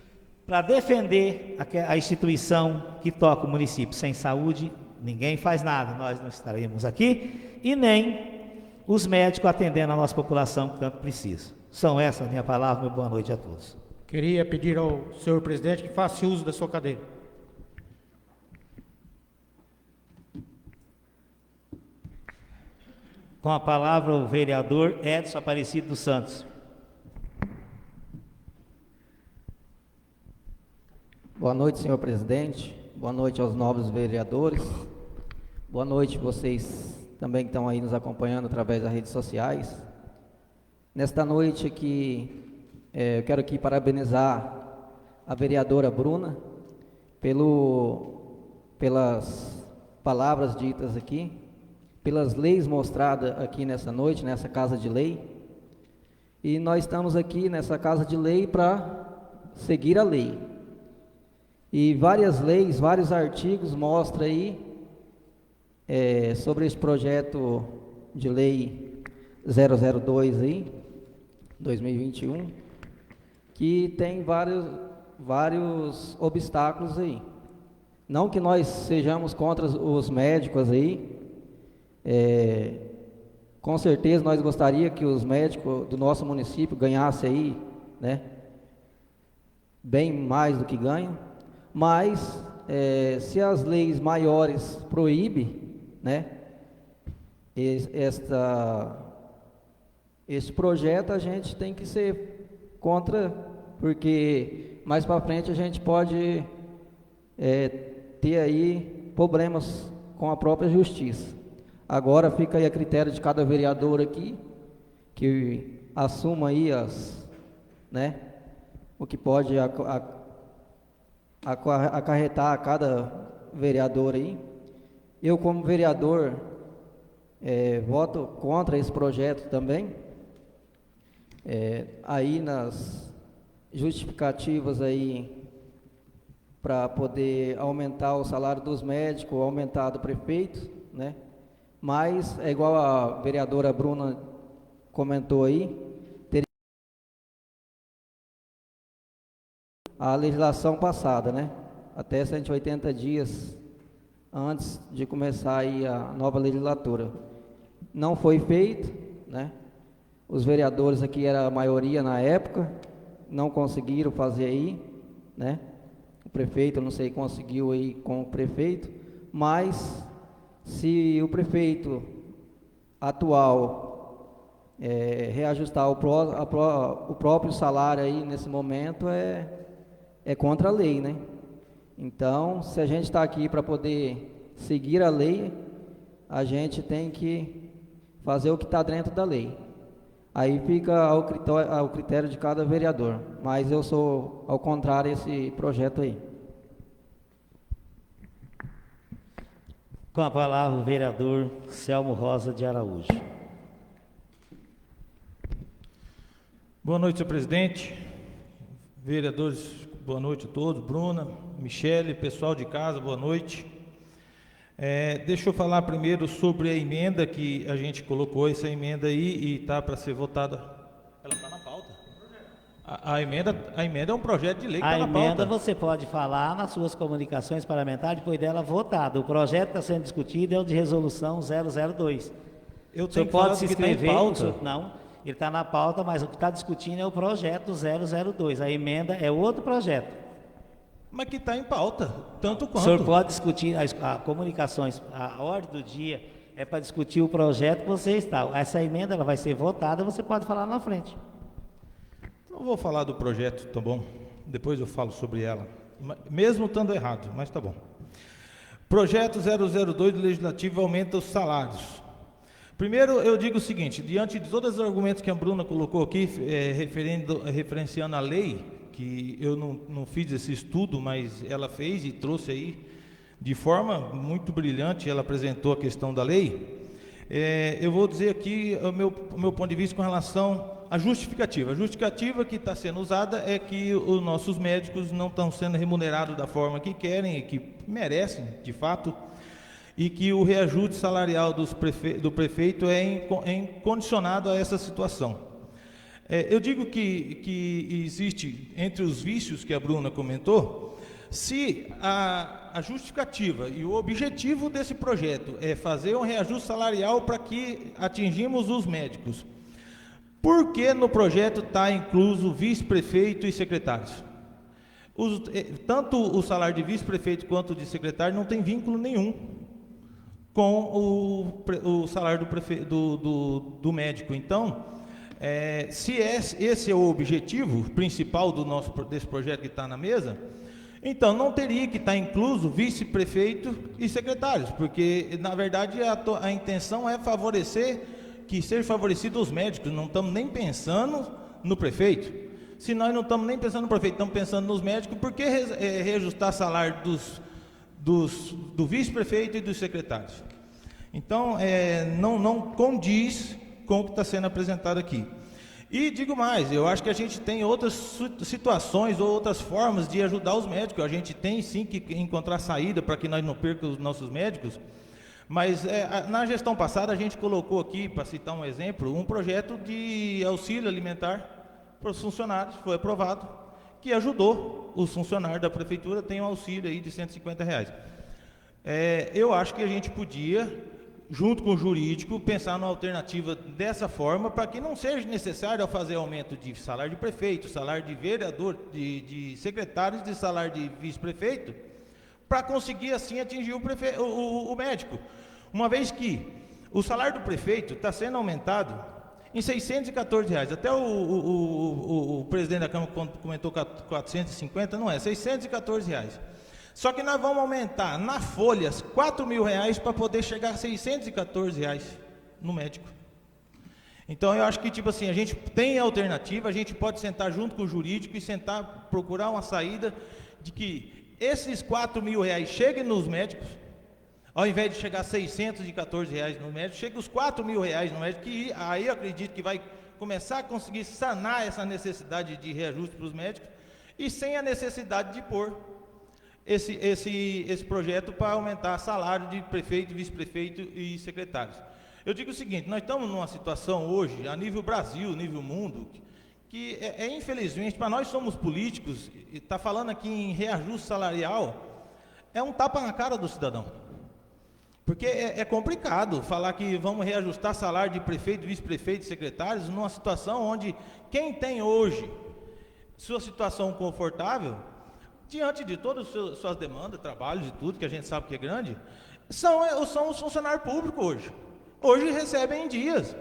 A: para defender a instituição que toca o município. Sem saúde, ninguém faz nada, nós não estaremos aqui, e nem os médicos atendendo a nossa população que tanto precisa. São essas as minhas palavras, meu boa noite a todos.
E: Queria pedir ao senhor presidente que faça uso da sua cadeira.
A: Com a palavra o vereador Edson Aparecido dos Santos.
F: Boa noite, senhor presidente. Boa noite aos nobres vereadores. Boa noite vocês também que estão aí nos acompanhando através das redes sociais. Nesta noite aqui, eu quero aqui parabenizar a vereadora Bruna pelas palavras ditas aqui, pelas leis mostradas aqui nessa noite, nessa casa de lei. E nós estamos aqui nessa casa de lei para seguir a lei. E várias leis, vários artigos mostram aí sobre esse projeto de lei 002 aí, 2021, que tem vários obstáculos aí. Não que nós sejamos contra os médicos aí, com certeza nós gostaríamos que os médicos do nosso município ganhassem aí, né, bem mais do que ganham, mas se as leis maiores proíbem, né, esse projeto, a gente tem que ser contra, porque mais para frente a gente pode ter aí problemas com a própria justiça. Agora fica aí a critério de cada vereador aqui, que assuma aí o que pode acarretar a cada vereador aí. Eu, como vereador, voto contra esse projeto também. Aí nas justificativas aí para poder aumentar o salário dos médicos, aumentar do prefeito, né? Mas é igual a vereadora Bruna comentou aí, teria a legislação passada, né? Até 180 dias antes de começar aí a nova legislatura. Não foi feito, né? Os vereadores aqui era a maioria na época, não conseguiram fazer aí, né? O prefeito, eu não sei, conseguiu aí com o prefeito, mas se o prefeito atual reajustar o próprio salário aí nesse momento, é contra a lei, né? Então, se a gente está aqui para poder seguir a lei, a gente tem que fazer o que está dentro da lei. Aí fica ao critério de cada vereador, mas eu sou ao contrário esse projeto aí.
A: Com a palavra o vereador Selmo Rosa de Araújo.
G: Boa noite, senhor presidente. Vereadores, boa noite a todos. Bruna, Michele, pessoal de casa, boa noite. Deixa eu falar primeiro sobre a emenda que a gente colocou, essa emenda aí, e está para ser votada. Ela está na pauta. A emenda é um projeto de lei que está na pauta.
A: A emenda você pode falar nas suas comunicações parlamentares, depois dela votada. O projeto que está sendo discutido é o de resolução 002.
G: Eu
A: O senhor
G: tenho que
A: pode
G: falar
A: se
G: do que está em
A: inscrever.
G: pauta.
A: Não, ele está na pauta, mas o que está discutindo é o projeto 002. A emenda é outro projeto.
G: Mas que está em pauta, tanto
A: O
G: quanto.
A: senhor pode discutir as comunicações, a ordem do dia é para discutir o projeto que você está. Essa emenda ela vai ser votada, você pode falar na frente.
G: Não vou falar do projeto, tá bom? Depois eu falo sobre ela, mesmo estando errado, mas tá bom. Projeto 002 do Legislativo aumenta os salários. Primeiro eu digo o seguinte, diante de todos os argumentos que a Bruna colocou aqui, referenciando a lei, que eu não fiz esse estudo, mas ela fez e trouxe aí, de forma muito brilhante, ela apresentou a questão da lei. Eu vou dizer aqui o meu ponto de vista com relação à justificativa. A justificativa que está sendo usada é que os nossos médicos não estão sendo remunerados da forma que querem e que merecem, de fato, e que o reajuste salarial do prefeito é condicionado a essa situação. Eu digo que existe, entre os vícios que a Bruna comentou, se a justificativa e o objetivo desse projeto é fazer um reajuste salarial para que atingimos os médicos, por que no projeto está incluso vice-prefeito e secretários? Tanto o salário de vice-prefeito quanto de secretário não tem vínculo nenhum com o salário do médico. Então, se esse é o objetivo principal desse projeto que está na mesa, então não teria que estar incluso vice-prefeito e secretários, porque na verdade a intenção é que seja favorecido os médicos. Não estamos nem pensando no prefeito. Se nós não estamos nem pensando no prefeito, estamos pensando nos médicos, por que reajustar salário do vice-prefeito e dos secretários. Então, não condiz com o que está sendo apresentado aqui. E digo mais, eu acho que a gente tem outras situações ou outras formas de ajudar os médicos. A gente tem sim que encontrar saída para que nós não percamos os nossos médicos. Mas na gestão passada a gente colocou aqui, para citar um exemplo, um projeto de auxílio alimentar para os funcionários, foi aprovado, que ajudou os funcionários da prefeitura, tem um auxílio aí de R$150. Eu acho que a gente podia, junto com o jurídico, pensar numa alternativa dessa forma, para que não seja necessário fazer aumento de salário de prefeito, salário de vereador, de secretários, de salário de vice-prefeito, para conseguir assim atingir o médico. Uma vez que o salário do prefeito está sendo aumentado em R$614, até o presidente da Câmara comentou 450, não é, R$614. Só que nós vamos aumentar na folha R$4.000 para poder chegar a R$614 no médico. Então eu acho que tipo assim, a gente tem alternativa, a gente pode sentar junto com o jurídico e procurar uma saída de que esses R$4.000 cheguem nos médicos, ao invés de chegar a R$614 no médico, chega os R$4.000 no médico, que aí eu acredito que vai começar a conseguir sanar essa necessidade de reajuste para os médicos, e sem a necessidade de pôr esse projeto para aumentar salário de prefeito, vice-prefeito e secretários. Eu digo o seguinte, nós estamos numa situação hoje, a nível Brasil, nível mundo, que infelizmente, para nós somos políticos, e está falando aqui em reajuste salarial, é um tapa na cara do cidadão. Porque é complicado falar que vamos reajustar salário de prefeito, vice-prefeito e secretários numa situação onde quem tem hoje sua situação confortável, diante de todas as suas demandas, trabalhos e tudo, que a gente sabe que é grande, são os funcionários públicos hoje. Hoje recebem em dias.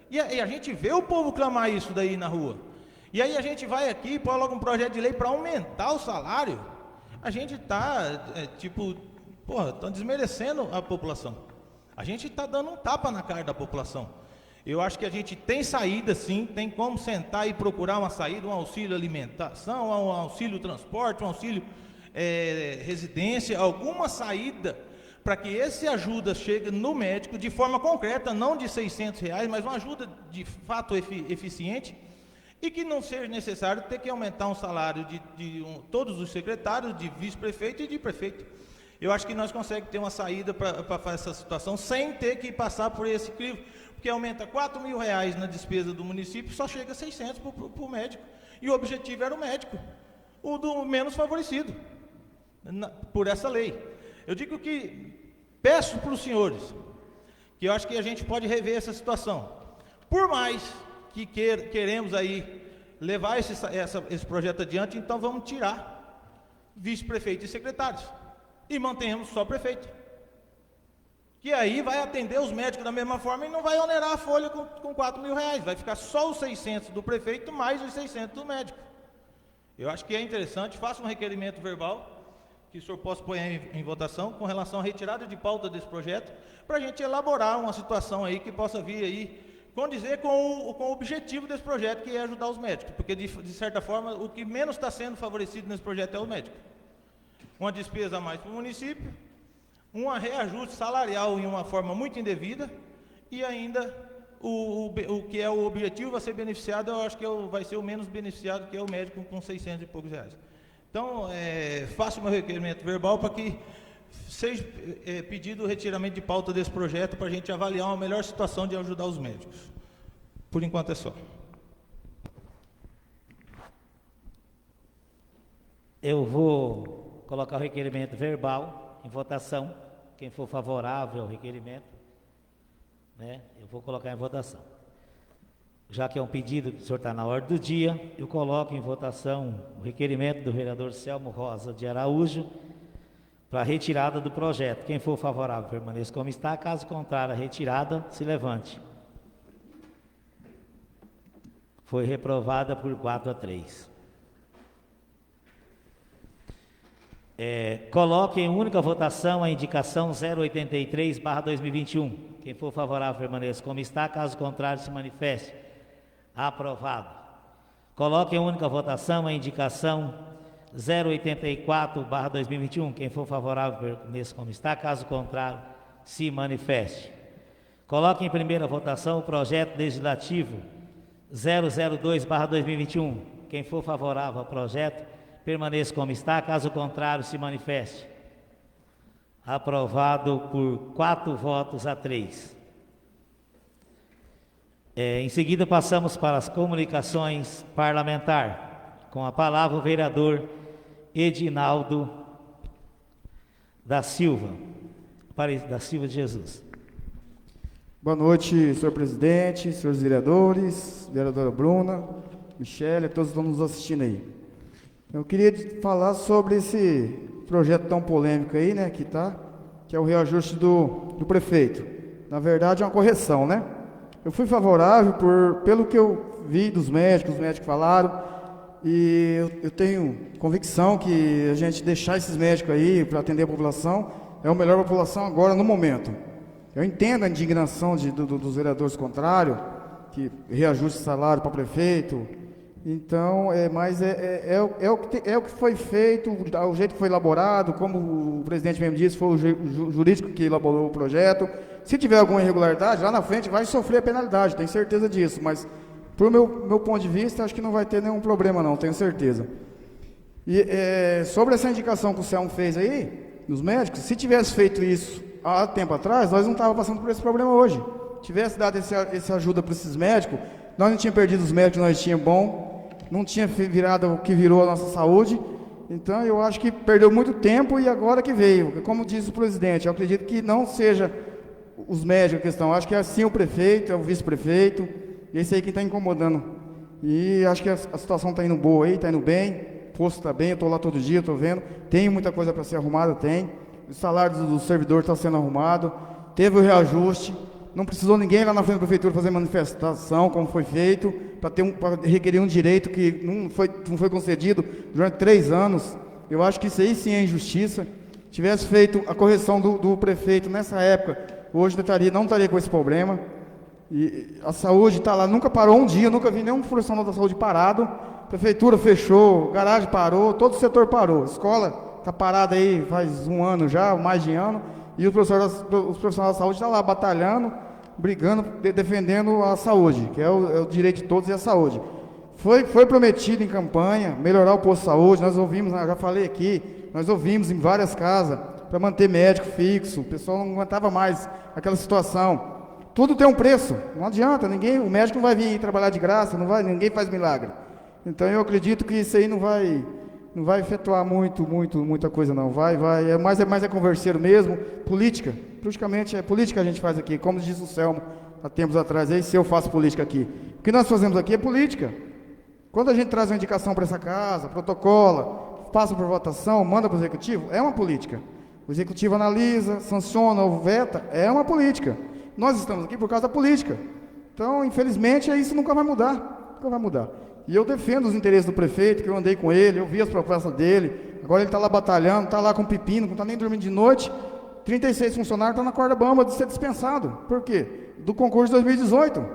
G: E a gente vê o povo clamar isso daí na rua. E aí a gente vai aqui e põe logo um projeto de lei para aumentar o salário. A gente está, está desmerecendo a população. A gente está dando um tapa na cara da população. Eu acho que a gente tem saída sim, tem como sentar e procurar uma saída, um auxílio alimentação, um auxílio transporte, um auxílio residência, alguma saída para que esse ajuda chegue no médico de forma concreta, não de R$600, mas uma ajuda de fato eficiente, e que não seja necessário ter que aumentar um salário de todos os secretários, de vice-prefeito e de prefeito. Eu acho que nós conseguimos ter uma saída para fazer essa situação sem ter que passar por esse crivo, porque aumenta R$4.000 na despesa do município, só chega a 600 para o médico. E o objetivo era o médico, o do menos favorecido, por essa lei. Eu digo que, peço para os senhores, que eu acho que a gente pode rever essa situação. Por mais que queremos aí levar esse projeto adiante, então vamos tirar vice-prefeito e secretários. E mantenhamos só prefeito, que aí vai atender os médicos da mesma forma e não vai onerar a folha com R$4.000, vai ficar só os 600 do prefeito mais os 600 do médico. Eu acho que é interessante, faça um requerimento verbal, que o senhor possa pôr em votação, com relação à retirada de pauta desse projeto, para a gente elaborar uma situação aí que possa vir aí, condizer com o objetivo desse projeto, que é ajudar os médicos, porque de certa forma, o que menos está sendo favorecido nesse projeto é o médico. Uma despesa a mais para o município, um reajuste salarial em uma forma muito indevida, e ainda o que é o objetivo a ser beneficiado, eu acho que vai ser o menos beneficiado, que é o médico com 600 e poucos reais. Então, faço meu requerimento verbal para que seja pedido o retiramento de pauta desse projeto, para a gente avaliar uma melhor situação de ajudar os médicos. Por enquanto é só.
A: Eu vou colocar o requerimento verbal em votação. Quem for favorável ao requerimento, eu vou colocar em votação. Já que é um pedido que o senhor está na ordem do dia, eu coloco em votação o requerimento do vereador Selmo Rosa de Araújo para a retirada do projeto. Quem for favorável, permaneça como está. Caso contrário, a retirada, se levante. Foi reprovada por 4-3. Coloque em única votação a indicação 083/2021. Quem for favorável, permaneça como está. Caso contrário, se manifeste. Aprovado. Coloque em única votação a indicação 084/2021. Quem for favorável, permaneça como está. Caso contrário, se manifeste. Coloque em primeira votação o projeto legislativo 002/2021. Quem for favorável ao projeto, permaneça como está. Caso contrário, se manifeste. Aprovado por 4 votos a 3. Em seguida, passamos para as comunicações parlamentares. Com a palavra, o vereador Edinaldo da Silva de Jesus.
B: Boa noite, senhor presidente, senhores vereadores, vereadora Bruna, Michele, todos que estão nos assistindo aí. Eu queria falar sobre esse projeto tão polêmico aí, né, que é o reajuste do prefeito. Na verdade, é uma correção, né? Eu fui favorável pelo que eu vi dos médicos, os médicos falaram, e eu tenho convicção que a gente deixar esses médicos aí para atender a população é o melhor para a população agora, no momento. Eu entendo a indignação dos vereadores contrários, que reajuste salário para prefeito. Então, mas é o que foi feito, o jeito que foi elaborado, como o presidente mesmo disse, foi o jurídico que elaborou o projeto. Se tiver alguma irregularidade, lá na frente vai sofrer a penalidade, tenho certeza disso. Mas, por meu ponto de vista, acho que não vai ter nenhum problema não, tenho certeza. E sobre essa indicação que o Selmo fez aí, nos médicos, se tivesse feito isso há tempo atrás, nós não estávamos passando por esse problema hoje. Tivesse dado essa ajuda para esses médicos, nós não tínhamos perdido os médicos que nós tínhamos bom, não tinha virado o que virou a nossa saúde. Então eu acho que perdeu muito tempo e agora que veio. Como disse o presidente, eu acredito que não seja os médicos a questão, eu acho que é sim o prefeito, é o vice-prefeito, e esse aí quem está incomodando. E acho que a situação está indo boa aí, está indo bem, o posto está bem, eu estou lá todo dia, estou vendo, tem muita coisa para ser arrumada, tem. O salário do servidor está sendo arrumado, teve o reajuste, não precisou ninguém lá na frente da prefeitura fazer manifestação, como foi feito, para requerer um direito que não foi concedido durante 3 anos. Eu acho que isso aí sim é injustiça. Tivesse feito a correção do prefeito nessa época, hoje não estaria com esse problema. E a saúde está lá, nunca parou um dia, nunca vi nenhum profissional da saúde parado. A prefeitura fechou, garagem parou, todo o setor parou. A escola está parada aí faz 1 ano já, mais de ano, e os profissionais da saúde estão lá batalhando, brigando, defendendo a saúde, que é o direito de todos e a saúde. Foi prometido em campanha melhorar o posto de saúde, nós ouvimos, já falei aqui, nós ouvimos em várias casas, para manter médico fixo, o pessoal não aguentava mais aquela situação. Tudo tem um preço, não adianta, o médico não vai vir trabalhar de graça, ninguém faz milagre. Então eu acredito que isso aí não vai efetuar muita coisa não, é mais converseiro mesmo, politicamente é política a gente faz aqui, como disse o Selmo há tempos atrás, aí se eu faço política aqui. O que nós fazemos aqui é política. Quando a gente traz uma indicação para essa casa, protocola, passa por votação, manda para o executivo, é uma política. O executivo analisa, sanciona ou veta, é uma política. Nós estamos aqui por causa da política. Então, infelizmente, isso nunca vai mudar, E eu defendo os interesses do prefeito, que eu andei com ele, eu vi as propostas dele, agora ele está lá batalhando, está lá com pepino, não está nem dormindo de noite, 36 funcionários estão na corda bamba de ser dispensado. Por quê? Do concurso de 2018.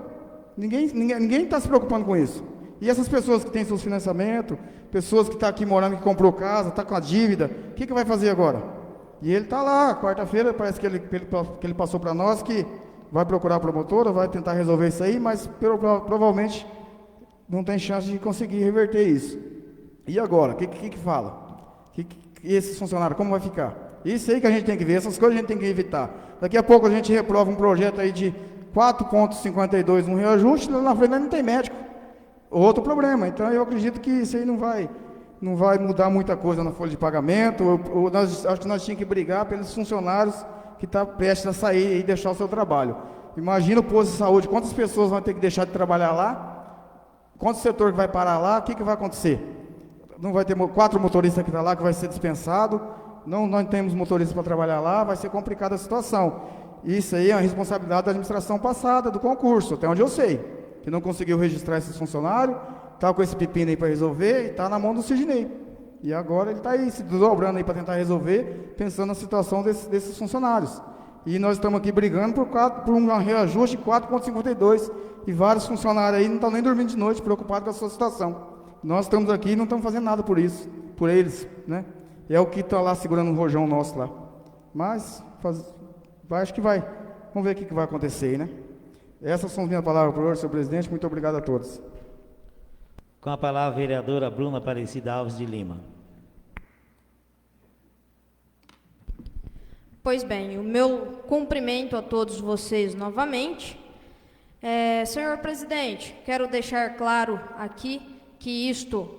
B: Ninguém está se preocupando com isso. E essas pessoas que têm seus financiamentos, pessoas que estão aqui morando, que comprou casa, está com a dívida, o que vai fazer agora? E ele está lá, quarta-feira, parece que ele passou para nós que vai procurar a promotora, vai tentar resolver isso aí, mas provavelmente não tem chance de conseguir reverter isso. E agora? O que fala? E esses funcionários, como vai ficar? Isso aí que a gente tem que ver, essas coisas a gente tem que evitar. Daqui a pouco a gente reprova um projeto aí de 4,52, um reajuste, lá na frente não tem médico. Outro problema. Então eu acredito que isso aí não vai mudar muita coisa na folha de pagamento. Acho que nós tínhamos que brigar pelos funcionários que estão prestes a sair e deixar o seu trabalho. Imagina o posto de saúde, quantas pessoas vão ter que deixar de trabalhar lá? Quanto setor que vai parar lá? O que vai acontecer? Não vai ter 4 motoristas que estão lá que vai ser dispensado. Não temos motoristas para trabalhar lá, vai ser complicada a situação. Isso aí é uma responsabilidade da administração passada, do concurso, até onde eu sei, que não conseguiu registrar esses funcionários, está com esse pepino aí para resolver e está na mão do Sidney. E agora ele está aí se desdobrando aí para tentar resolver, pensando na situação desses funcionários. E nós estamos aqui brigando por um reajuste de 4,52 e vários funcionários aí não estão nem dormindo de noite, preocupados com a sua situação. Nós estamos aqui e não estamos fazendo nada por isso por eles, né? É o que está lá segurando o rojão nosso lá. Mas, acho que vai. Vamos ver o que vai acontecer aí, né? Essas são as minhas palavras por hoje, senhor presidente. Muito obrigado a todos.
A: Com a palavra, a vereadora Bruna Aparecida Alves de Lima.
D: Pois bem, o meu cumprimento a todos vocês novamente. Senhor presidente, quero deixar claro aqui que isto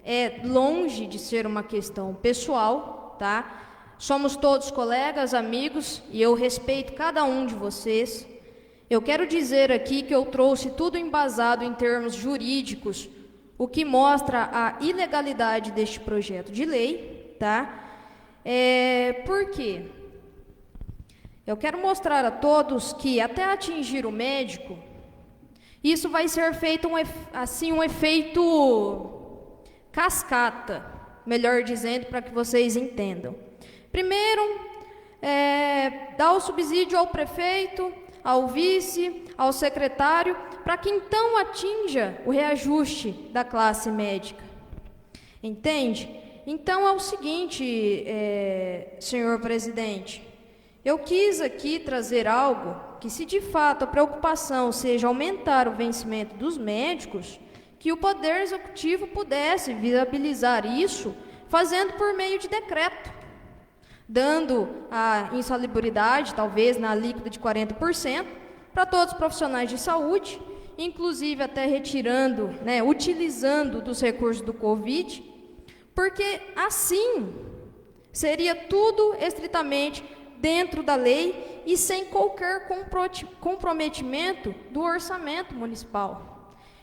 D: é longe de ser uma questão pessoal, tá? Somos todos colegas, amigos, e eu respeito cada um de vocês. Eu quero dizer aqui que eu trouxe tudo embasado em termos jurídicos, o que mostra a ilegalidade deste projeto de lei, tá? Por quê? Eu quero mostrar a todos que até atingir o médico, isso vai ser feito um efeito cascata, melhor dizendo, para que vocês entendam. Primeiro, dar o subsídio ao prefeito, ao vice, ao secretário, para que então atinja o reajuste da classe médica. Entende? Então é o seguinte, senhor presidente, eu quis aqui trazer algo que, se de fato a preocupação seja aumentar o vencimento dos médicos, que o Poder Executivo pudesse viabilizar isso, fazendo por meio de decreto, dando a insalubridade, talvez na alíquota de 40%, para todos os profissionais de saúde, inclusive até retirando, utilizando dos recursos do Covid, porque assim seria tudo estritamente dentro da lei e sem qualquer comprometimento do orçamento municipal.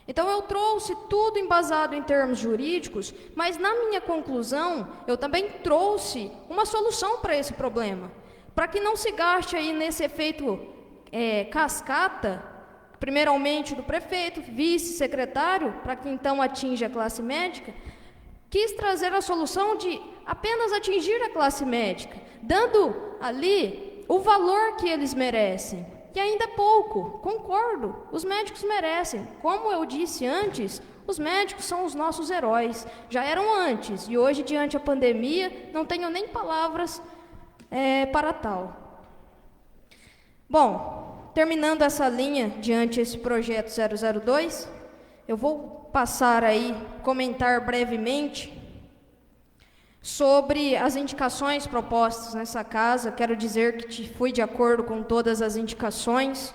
D: Então eu trouxe tudo embasado em termos jurídicos, mas na minha conclusão eu também trouxe uma solução para esse problema, para que não se gaste aí nesse efeito cascata, primeiramente do prefeito, vice-secretário, para que então atinja a classe médica. Quis trazer a solução de apenas atingir a classe médica, dando ali o valor que eles merecem. E ainda é pouco, concordo, os médicos merecem. Como eu disse antes, os médicos são os nossos heróis. Já eram antes, e hoje, diante da pandemia, não tenho nem palavras para tal. Bom, terminando essa linha, diante desse projeto 002, eu vou passar aí, comentar brevemente sobre as indicações propostas nessa casa. Quero dizer que fui de acordo com todas as indicações,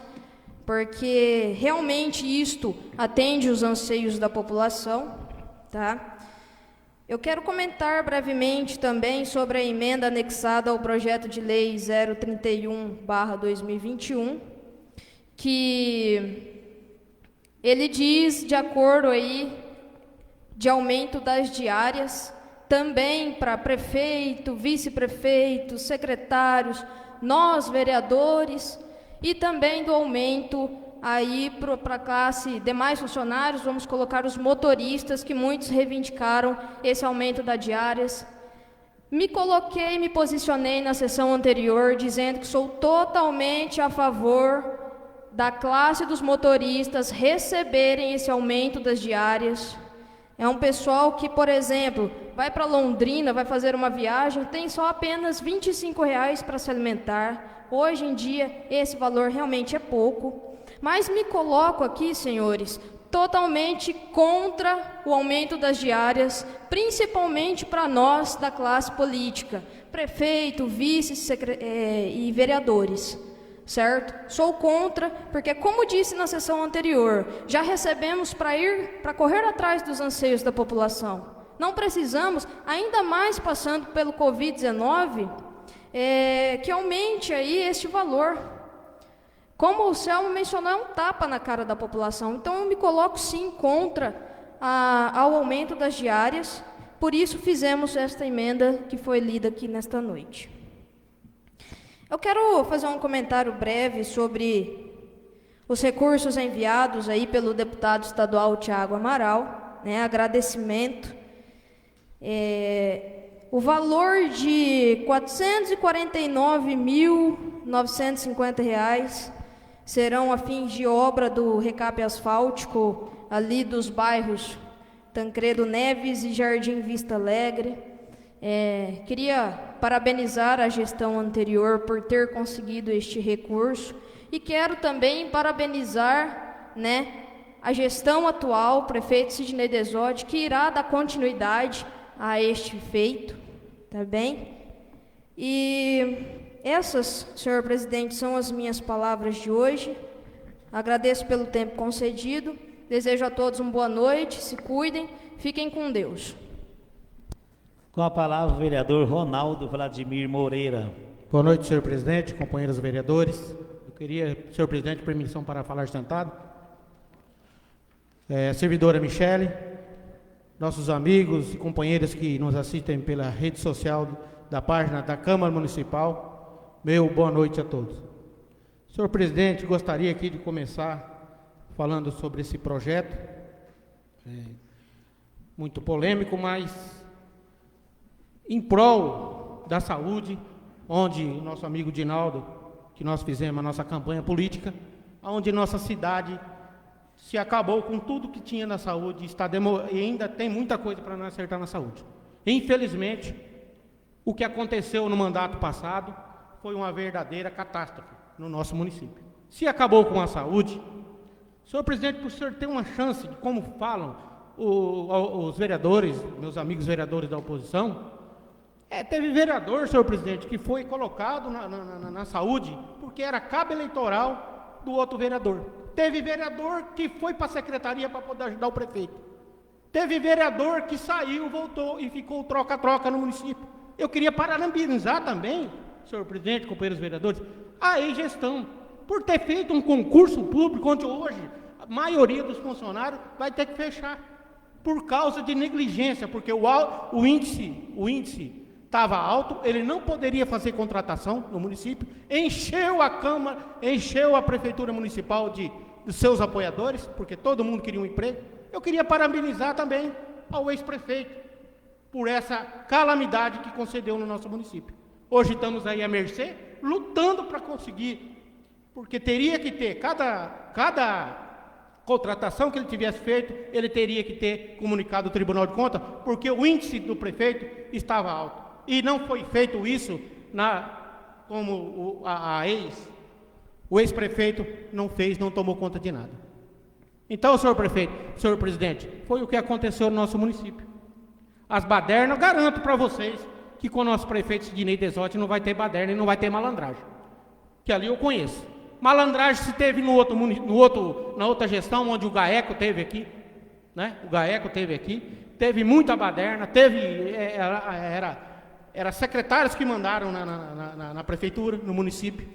D: porque realmente isto atende os anseios da população, tá? Eu quero comentar brevemente também sobre a emenda anexada ao projeto de lei 031/2021, que ele diz, de acordo aí, de aumento das diárias, também para prefeito, vice-prefeito, secretários, nós vereadores, e também do aumento aí para a classe demais funcionários. Vamos colocar os motoristas, que muitos reivindicaram esse aumento das diárias. Me posicionei na sessão anterior dizendo que sou totalmente a favor da classe dos motoristas receberem esse aumento das diárias. É um pessoal que, por exemplo, vai para Londrina, vai fazer uma viagem, tem só apenas R$ 25,00 para se alimentar. Hoje em dia, esse valor realmente é pouco. Mas me coloco aqui, senhores, totalmente contra o aumento das diárias, principalmente para nós da classe política, prefeito, vice e vereadores. Certo? Sou contra, porque, como disse na sessão anterior, já recebemos para correr atrás dos anseios da população. Não precisamos, ainda mais passando pelo Covid-19, que aumente aí este valor. Como o Selmo mencionou, é um tapa na cara da população. Então eu me coloco sim contra ao aumento das diárias, por isso fizemos esta emenda que foi lida aqui nesta noite. Eu quero fazer um comentário breve sobre os recursos enviados aí pelo deputado estadual Tiago Amaral, agradecimento. O valor de R$ 449.950 serão a fim de obra do recape asfáltico ali dos bairros Tancredo Neves e Jardim Vista Alegre. Queria parabenizar a gestão anterior por ter conseguido este recurso e quero também parabenizar, a gestão atual, o prefeito Sidnei Desotti, que irá dar continuidade a este feito, tá bem? E essas, senhor presidente, são as minhas palavras de hoje. Agradeço pelo tempo concedido, desejo a todos uma boa noite, se cuidem, fiquem com Deus.
A: Com a palavra, o vereador Ronaldo Vladimir Moreira.
E: Boa noite, senhor presidente, companheiros vereadores. Eu queria, senhor presidente, permissão para falar sentado. Servidora Michele, nossos amigos e companheiros que nos assistem pela rede social da página da Câmara Municipal, meu boa noite a todos. Senhor presidente, gostaria aqui de começar falando sobre esse projeto, muito polêmico, mas em prol da saúde, onde o nosso amigo Dinaldo, que nós fizemos a nossa campanha política, onde nossa cidade se acabou com tudo que tinha na saúde, e ainda tem muita coisa para não acertar na saúde. Infelizmente, o que aconteceu no mandato passado foi uma verdadeira catástrofe no nosso município. Se acabou com a saúde, senhor presidente, por o senhor ter uma chance de, como falam os vereadores, meus amigos vereadores da oposição, teve vereador, senhor presidente, que foi colocado na saúde porque era cabo eleitoral do outro vereador. Teve vereador que foi para a secretaria para poder ajudar o prefeito. Teve vereador que saiu, voltou e ficou troca-troca no município. Eu queria parabenizar também, senhor presidente, companheiros vereadores, a ex-gestão, por ter feito um concurso público onde hoje a maioria dos funcionários vai ter que fechar por causa de negligência, porque o índice estava alto, ele não poderia fazer contratação no município, encheu a Câmara, encheu a Prefeitura Municipal de seus apoiadores, porque todo mundo queria um emprego. Eu queria parabenizar também ao ex-prefeito por essa calamidade que concedeu no nosso município. Hoje estamos aí à mercê, lutando para conseguir, porque teria que ter, cada contratação que ele tivesse feito, ele teria que ter comunicado ao Tribunal de Contas, porque o índice do prefeito estava alto. E não foi feito isso, como o ex-prefeito não fez, não tomou conta de nada. Então, senhor prefeito, senhor presidente, foi o que aconteceu no nosso município. As badernas, garanto para vocês que com o nosso prefeito Sidnei Desotti não vai ter baderna e não vai ter malandragem. Que ali eu conheço. Malandragem se teve na outra gestão, onde o GAECO teve aqui, O GAECO teve aqui, teve muita baderna, era secretários que mandaram na prefeitura, no município.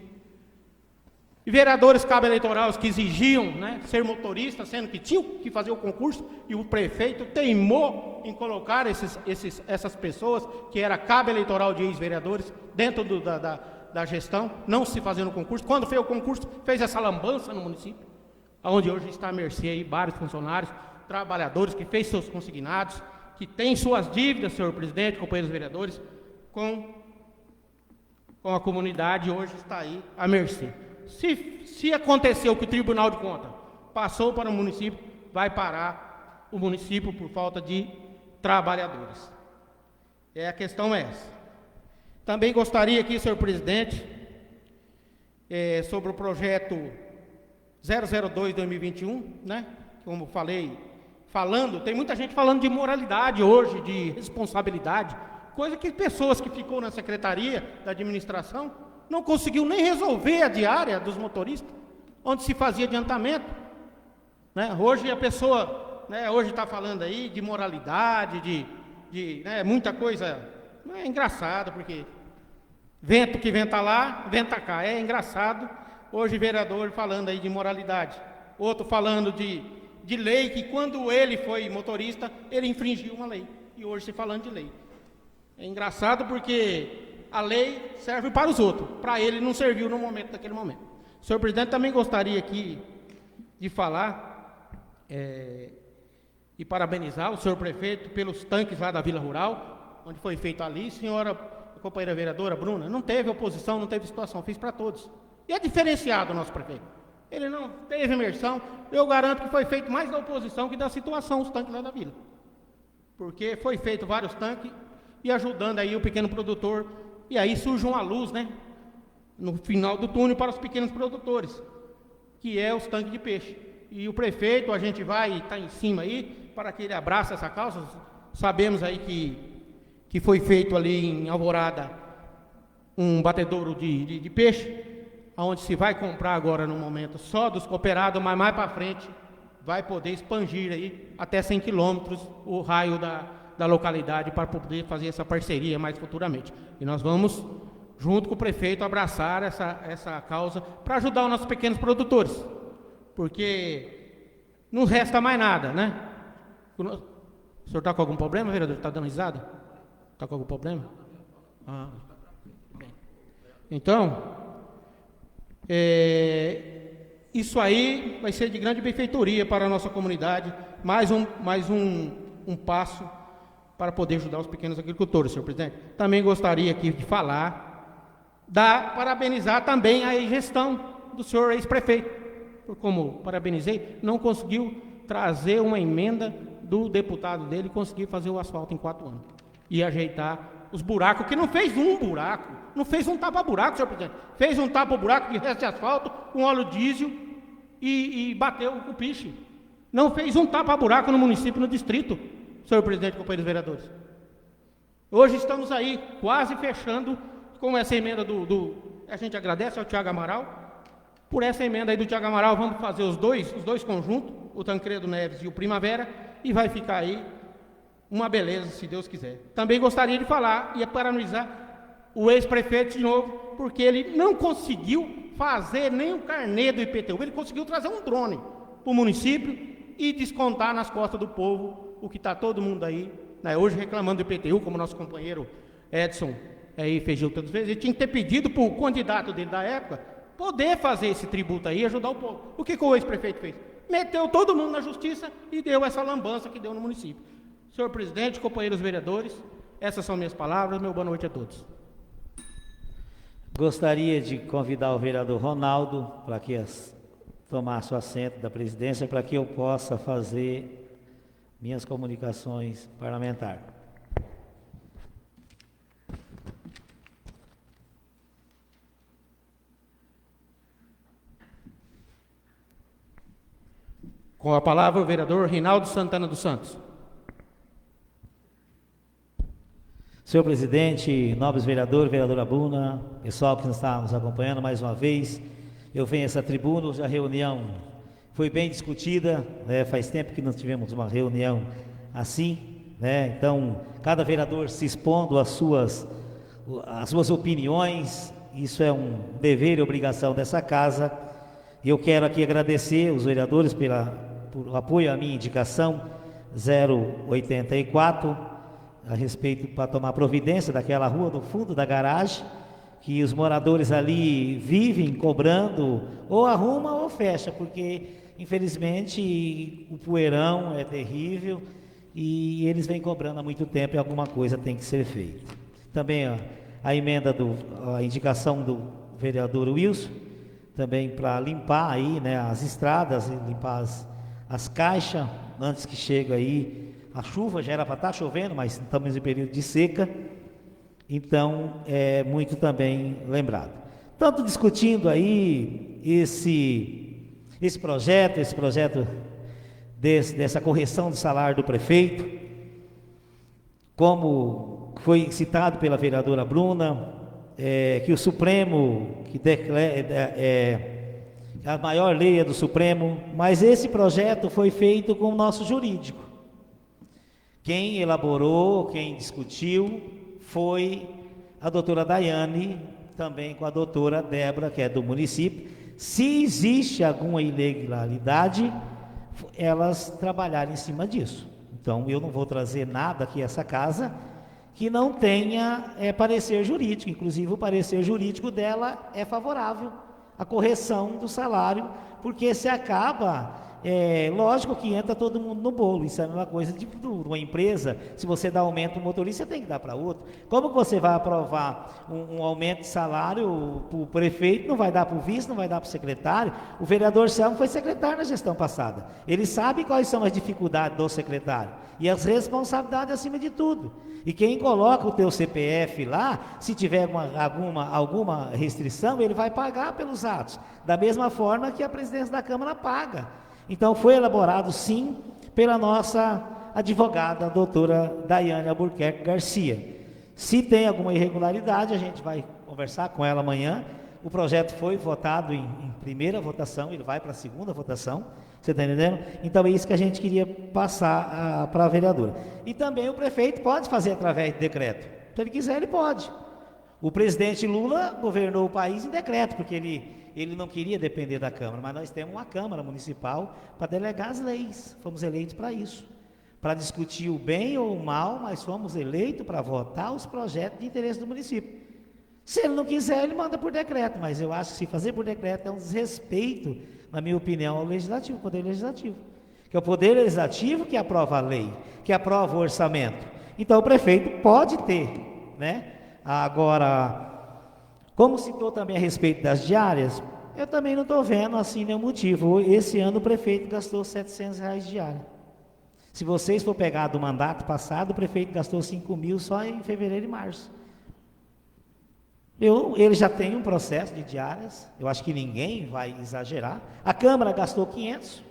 E: E vereadores cabo eleitorais que exigiam ser motorista, sendo que tinham que fazer o concurso, e o prefeito teimou em colocar essas pessoas, que era cabo eleitoral de ex-vereadores, dentro da gestão, não se fazendo o concurso. Quando fez o concurso, fez essa lambança no município, onde hoje está à mercê aí vários funcionários, trabalhadores que fez seus consignados, que tem suas dívidas, senhor presidente, companheiros vereadores, com a comunidade, hoje está aí à mercê. Se aconteceu que o Tribunal de Contas passou para o município, vai parar o município por falta de trabalhadores. A questão é essa. Também gostaria aqui, senhor presidente, sobre o projeto 002-2021, como falei, tem muita gente falando de moralidade hoje, de responsabilidade, coisa que pessoas que ficou na secretaria da administração não conseguiu nem resolver a diária dos motoristas, onde se fazia adiantamento. Hoje a pessoa, hoje está falando aí de moralidade, de muita coisa. É engraçado, porque vento que venta lá, venta cá. É engraçado, hoje vereador falando aí de moralidade. Outro falando de lei, que quando ele foi motorista, ele infringiu uma lei. E hoje se falando de lei. É engraçado porque a lei serve para os outros, para ele não serviu naquele momento. Senhor presidente, também gostaria aqui de falar e parabenizar o senhor prefeito pelos tanques lá da Vila Rural, onde foi feito ali. Senhora companheira vereadora Bruna, não teve oposição, não teve situação, fiz para todos. E é diferenciado o nosso prefeito. Ele não teve imersão, eu garanto que foi feito mais da oposição que da situação, os tanques lá da vila. porque foi feito vários tanques e ajudando aí o pequeno produtor, e aí surge uma luz, né, no final do túnel para os pequenos produtores, que é os tanques de peixe. E o prefeito, a gente vai estar em cima aí, para que ele abrace essa causa. Sabemos aí que foi feito ali em Alvorada um batedouro de peixe, onde se vai comprar agora no momento só dos cooperados, mas mais para frente vai poder expandir aí até 100 quilômetros o raio da localidade para poder fazer essa parceria mais futuramente. E nós vamos, junto com o prefeito, abraçar essa causa para ajudar os nossos pequenos produtores, porque não resta mais nada, né? O senhor está com algum problema, vereador? Está dando risada? Está com algum problema? Bem. Então, isso aí vai ser de grande benfeitoria para a nossa comunidade, mais um passo para poder ajudar os pequenos agricultores, senhor presidente. Também gostaria aqui de parabenizar também a gestão do senhor ex-prefeito, como parabenizei, não conseguiu trazer uma emenda do deputado dele e conseguir fazer o asfalto em 4 anos e ajeitar os buracos, que não fez um buraco, não fez um tapa-buraco, senhor presidente, fez um tapa-buraco de resto de asfalto com óleo diesel e bateu o piche. Não fez um tapa-buraco no município, no distrito, senhor presidente, companheiros vereadores. Hoje estamos aí, quase fechando com essa emenda a gente agradece ao Tiago Amaral. Por essa emenda aí do Tiago Amaral, vamos fazer os dois conjuntos, o Tancredo Neves e o Primavera, e vai ficar aí uma beleza, se Deus quiser. Também gostaria de falar e parabenizar o ex-prefeito de novo, porque ele não conseguiu fazer nem o carnê do IPTU, ele conseguiu trazer um drone para o município e descontar nas costas do povo, o que está todo mundo aí, né, hoje reclamando do IPTU, como nosso companheiro Edson aí fez tantas vezes. Ele tinha que ter pedido para o candidato dele da época poder fazer esse tributo aí e ajudar o povo. O que o ex-prefeito fez? Meteu todo mundo na justiça e deu essa lambança que deu no município. Senhor presidente, companheiros vereadores, essas são minhas palavras. Meu boa noite a todos.
A: Gostaria de convidar o vereador Ronaldo para que tomar seu assento da presidência, para que eu possa fazer minhas comunicações parlamentares.
E: Com a palavra o vereador Rinaldo Santana dos Santos.
A: Senhor presidente, nobres vereadores, vereadora Bruna, pessoal que está nos acompanhando mais uma vez, eu venho a essa tribuna, hoje a reunião foi bem discutida, faz tempo que não tivemos uma reunião assim, né? Então, cada vereador se expondo às suas opiniões, isso é um dever e obrigação dessa casa. Eu quero aqui agradecer os vereadores por apoio à minha indicação 084, a respeito para tomar providência daquela rua do fundo da garagem, que os moradores ali vivem cobrando, ou arruma ou fecha, porque infelizmente o poeirão é terrível e eles vêm cobrando há muito tempo e alguma coisa tem que ser feita. Também a indicação do vereador Wilson, também para limpar aí, né, as estradas, limpar as caixas, antes que chegue aí a chuva. Já era para estar chovendo, mas estamos em período de seca, então é muito também lembrado. Tanto discutindo aí esse projeto dessa correção do salário do prefeito, como foi citado pela vereadora Bruna, que o Supremo, a maior lei é do Supremo, mas esse projeto foi feito com o nosso jurídico. Quem elaborou, quem discutiu, foi a doutora Daiane, também com a doutora Débora, que é do município. Se existe alguma ilegalidade, elas trabalharam em cima disso. Então, eu não vou trazer nada aqui a essa casa que não tenha parecer jurídico. Inclusive, o parecer jurídico dela é favorável à correção do salário, porque se acaba Lógico que entra todo mundo no bolo, isso é a mesma coisa de uma empresa, se você dá aumento para o motorista, você tem que dar para outro. Como que você vai aprovar um aumento de salário para o prefeito, não vai dar para o vice, não vai dar para o secretário? O vereador Selmo foi secretário na gestão passada, ele sabe quais são as dificuldades do secretário, e as responsabilidades acima de tudo. E quem coloca o teu CPF lá, se tiver alguma restrição, ele vai pagar pelos atos, da mesma forma que a presidência da Câmara paga. Então, foi elaborado, sim, pela nossa advogada, a doutora Daiane Albuquerque Garcia. Se tem alguma irregularidade, a gente vai conversar com ela amanhã. O projeto foi votado em primeira votação, ele vai para a segunda votação, você está entendendo? Então, é isso que a gente queria passar para a vereadora. E também o prefeito pode fazer através de decreto. Se ele quiser, ele pode. O presidente Lula governou o país em decreto, porque ele não queria depender da Câmara, mas nós temos uma Câmara Municipal para delegar as leis, fomos eleitos para isso, para discutir o bem ou o mal, mas fomos eleitos para votar os projetos de interesse do município. Se ele não quiser, ele manda por decreto, mas eu acho que se fazer por decreto é um desrespeito, na minha opinião, ao Legislativo, ao Poder Legislativo, que é o Poder Legislativo que aprova a lei, que aprova o orçamento. Então o prefeito pode ter, né? Agora, como citou também a respeito das diárias, eu também não estou vendo assim nenhum motivo. Esse ano o prefeito gastou R$700 diária. Se vocês for pegar do mandato passado, o prefeito gastou 5 mil só em fevereiro e março. Ele já tem um processo de diárias, eu acho que ninguém vai exagerar. A Câmara gastou 500,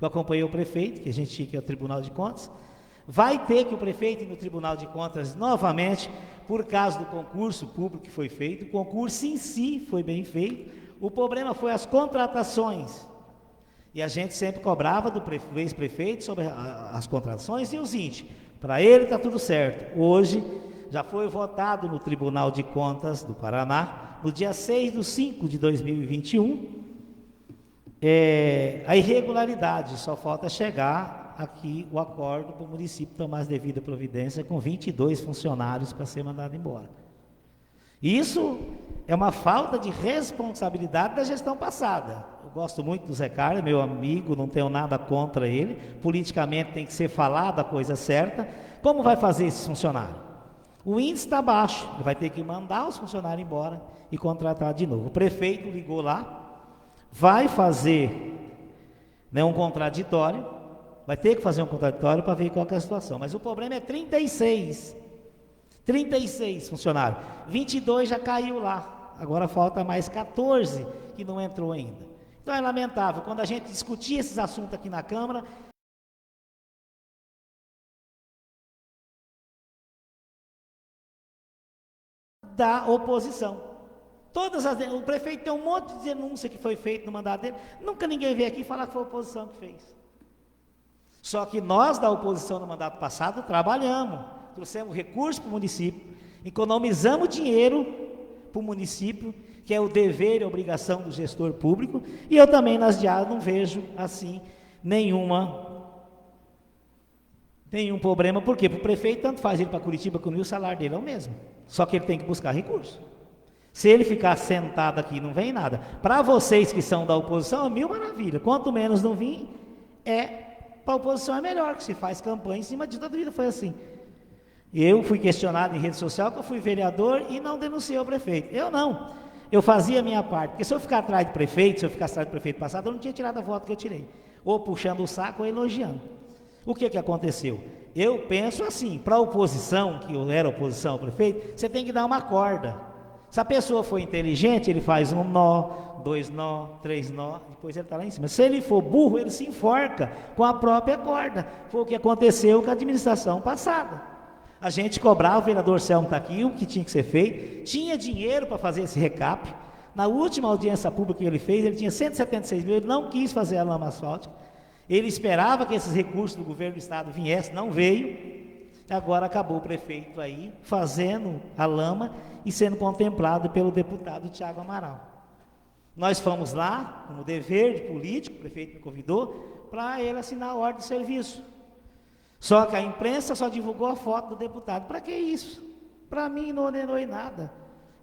A: eu acompanhei o prefeito, que a gente tinha que ir ao Tribunal de Contas. Vai ter que o prefeito ir no Tribunal de Contas novamente, por causa do concurso público que foi feito. O concurso em si foi bem feito, o problema foi as contratações, e a gente sempre cobrava do ex-prefeito sobre as contratações, e o seguinte, para ele está tudo certo. Hoje já foi votado no Tribunal de Contas do Paraná, no dia 6/5/2021, a irregularidade, só falta chegar aqui o acordo para o município tomar as devidas providências com 22 funcionários para ser mandado embora. Isso é uma falta de responsabilidade da gestão passada. Eu gosto muito do Zé Carlos, meu amigo, não tenho nada contra ele, politicamente tem que ser falada a coisa certa. Como vai fazer esse funcionário? O índice está baixo, ele vai ter que mandar os funcionários embora e contratar de novo. O prefeito ligou lá, vai fazer um contraditório, vai ter que fazer um contraditório para ver qual é a situação. Mas o problema é 36 funcionários, 22 já caiu lá, agora falta mais 14 que não entrou ainda. Então é lamentável, quando a gente discutia esses assuntos aqui na Câmara, da oposição. O prefeito tem um monte de denúncia que foi feita no mandato dele, nunca ninguém veio aqui falar que foi a oposição que fez. Só que nós da oposição no mandato passado trabalhamos, trouxemos recursos para o município, economizamos dinheiro para o município, que é o dever e a obrigação do gestor público, e eu também nas diárias não vejo assim nenhum problema, porque para o prefeito tanto faz ele para Curitiba como o salário dele é o mesmo, só que ele tem que buscar recurso. Se ele ficar sentado aqui não vem nada. Para vocês que são da oposição é mil maravilha, quanto menos não vir, para a oposição é melhor, que se faz campanha em cima de toda a vida, foi assim. Eu fui questionado em rede social que eu fui vereador e não denunciei o prefeito. Eu não, eu fazia a minha parte, porque se eu ficar atrás do prefeito, se eu ficasse atrás do prefeito passado, eu não tinha tirado a voto que eu tirei, ou puxando o saco ou elogiando. O que aconteceu? Eu penso assim, para a oposição, que eu era oposição ao prefeito, você tem que dar uma corda. Se a pessoa for inteligente, ele faz um nó, 2 nó, 3 nó, depois ele está lá em cima. Se ele for burro, ele se enforca com a própria corda. Foi o que aconteceu com a administração passada. A gente cobrava, o vereador Selmo está aqui, o que tinha que ser feito, tinha dinheiro para fazer esse recap. Na última audiência pública que ele fez, ele tinha 176 mil, ele não quis fazer a lama asfáltica. Ele esperava que esses recursos do governo do estado viessem, não veio. Agora acabou o prefeito aí fazendo a lama e sendo contemplado pelo deputado Tiago Amaral. Nós fomos lá, como dever de político, o prefeito me convidou, para ele assinar a ordem de serviço. Só que a imprensa só divulgou a foto do deputado. Para que isso? Para mim não ordenou nada.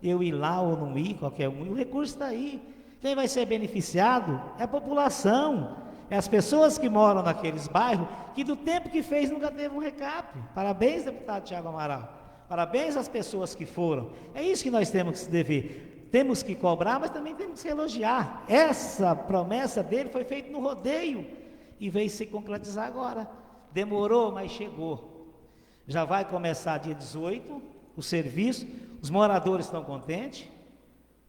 A: Eu ir lá ou não ir, qualquer um, o recurso está aí. Quem vai ser beneficiado é a população. É as pessoas que moram naqueles bairros que do tempo que fez nunca teve um recap. Parabéns, deputado Tiago Amaral. Parabéns às pessoas que foram. É isso que nós temos que se dever. Temos que cobrar, mas também temos que elogiar. Essa promessa dele foi feita no rodeio e veio se concretizar agora. Demorou, mas chegou. Já vai começar dia 18 o serviço. Os moradores estão contentes,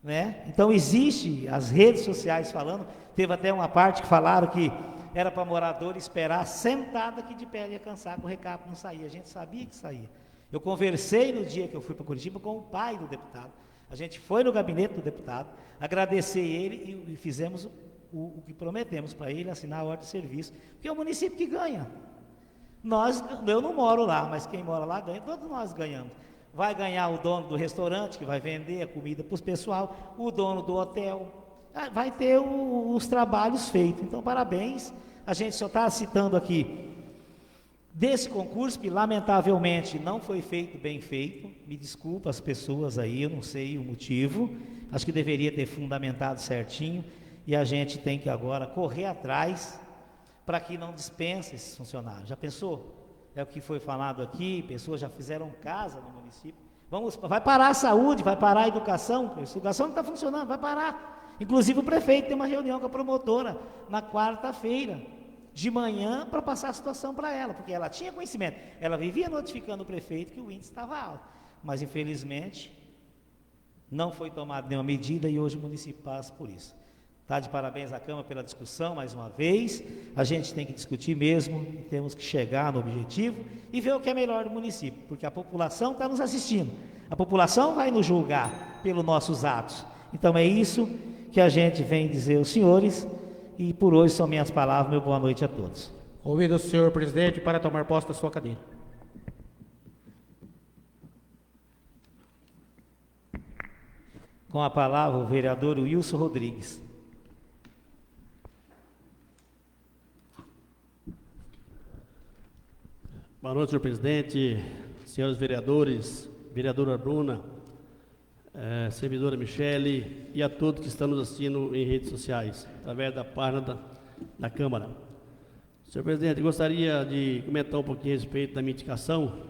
A: né? Então existe as redes sociais falando. Teve até uma parte que falaram que era para morador esperar sentado aqui de pé, ia cansar, que o recap não saía. A gente sabia que saía. Eu conversei no dia que eu fui para Curitiba com o pai do deputado. A gente foi no gabinete do deputado, agradecer ele e fizemos o que prometemos para ele, assinar a ordem de serviço, porque é o município que ganha. Eu não moro lá, mas quem mora lá ganha, todos nós ganhamos. Vai ganhar o dono do restaurante, que vai vender a comida para o pessoal, o dono do hotel, vai ter os trabalhos feitos. Então, parabéns. A gente só está citando aqui desse concurso, que lamentavelmente não foi feito bem feito. Me desculpa as pessoas aí, eu não sei o motivo. Acho que deveria ter fundamentado certinho. E a gente tem que agora correr atrás para que não dispense esses funcionários. Já pensou? É o que foi falado aqui, pessoas já fizeram casa no município. Vai parar a saúde, vai parar a educação. A educação não está funcionando, vai parar. Inclusive o prefeito tem uma reunião com a promotora na quarta-feira, de manhã, para passar a situação para ela, porque ela tinha conhecimento. Ela vivia notificando o prefeito que o índice estava alto, mas infelizmente não foi tomada nenhuma medida e hoje o município passa por isso. Está de parabéns à Câmara pela discussão, mais uma vez. A gente tem que discutir mesmo, temos que chegar no objetivo e ver o que é melhor do município, porque a população está nos assistindo. A população vai nos julgar pelos nossos atos. Então é isso que a gente vem dizer aos senhores, e por hoje são minhas palavras. Meu boa noite a todos.
E: Convido o senhor presidente para tomar posse da sua cadeira.
A: Com a palavra o vereador Wilson Rodrigues.
C: Boa noite, senhor presidente, senhores vereadores, vereadora Bruna, servidora Michele e a todos que estão nos assistindo em redes sociais, através da página da Câmara. Senhor presidente, gostaria de comentar um pouquinho a respeito da minha indicação,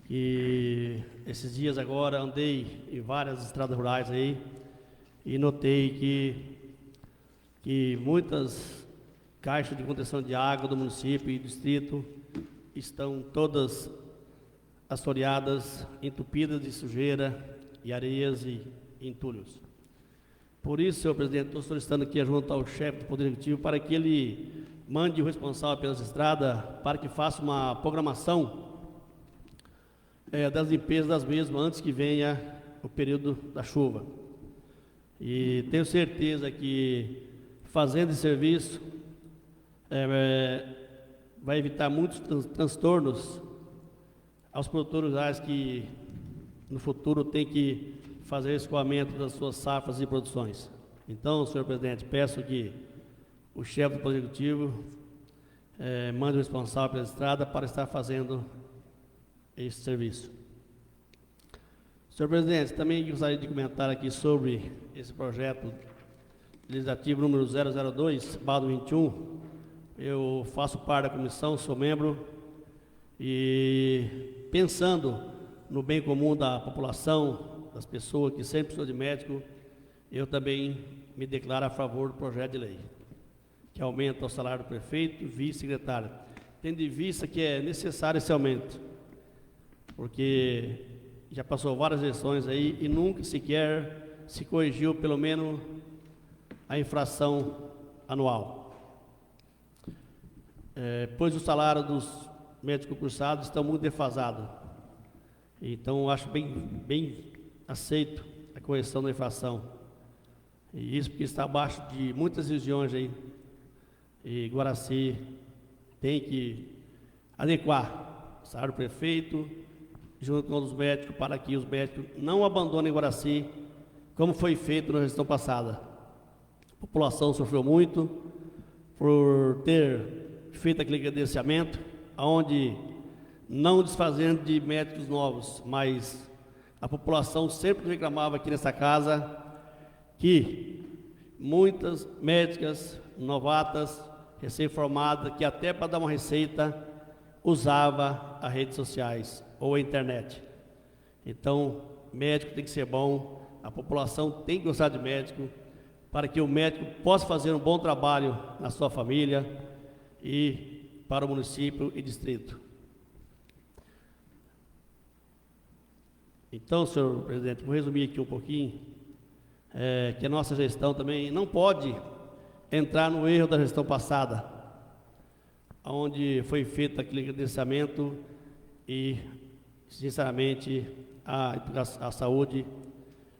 C: que esses dias agora andei em várias estradas rurais aí e notei que muitas caixas de contenção de água do município e distrito estão todas assoreadas, entupidas de sujeira e areias e entulhos. Por isso, senhor presidente, estou solicitando aqui junto ao chefe do Poder Executivo para que ele mande o responsável pelas estradas para que faça uma programação das limpezas das mesmas antes que venha o período da chuva. E tenho certeza que fazendo esse serviço vai evitar muitos transtornos aos produtores rurais que no futuro tem que fazer escoamento das suas safras e produções. Então, senhor presidente, peço que o chefe do Poder Executivo mande o responsável pela estrada para estar fazendo esse serviço. Senhor presidente, também gostaria de comentar aqui sobre esse projeto legislativo número 002/21. Eu faço parte da comissão, sou membro, e pensando no bem comum da população, das pessoas que sempre precisam de médico, eu também me declaro a favor do projeto de lei, que aumenta o salário do prefeito e vice-secretário, tendo em vista que é necessário esse aumento, porque já passou várias eleições aí e nunca sequer se corrigiu pelo menos a inflação anual. Pois o salário dos médicos concursados está muito defasado. Então, acho bem aceito a correção da inflação. E isso porque está abaixo de muitas regiões aí. E Guaraci tem que adequar o salário do prefeito junto com os médicos para que os médicos não abandonem Guaraci, como foi feito na gestão passada. A população sofreu muito por ter feito aquele credenciamento, onde não desfazendo de médicos novos, mas a população sempre reclamava aqui nessa casa que muitas médicas novatas, recém-formadas, que até para dar uma receita usava as redes sociais ou a internet. Então, médico tem que ser bom, a população tem que gostar de médico, para que o médico possa fazer um bom trabalho na sua família e para o município e distrito. Então, senhor presidente, vou resumir aqui um pouquinho, que a nossa gestão também não pode entrar no erro da gestão passada, onde foi feito aquele credenciamento e, sinceramente, a saúde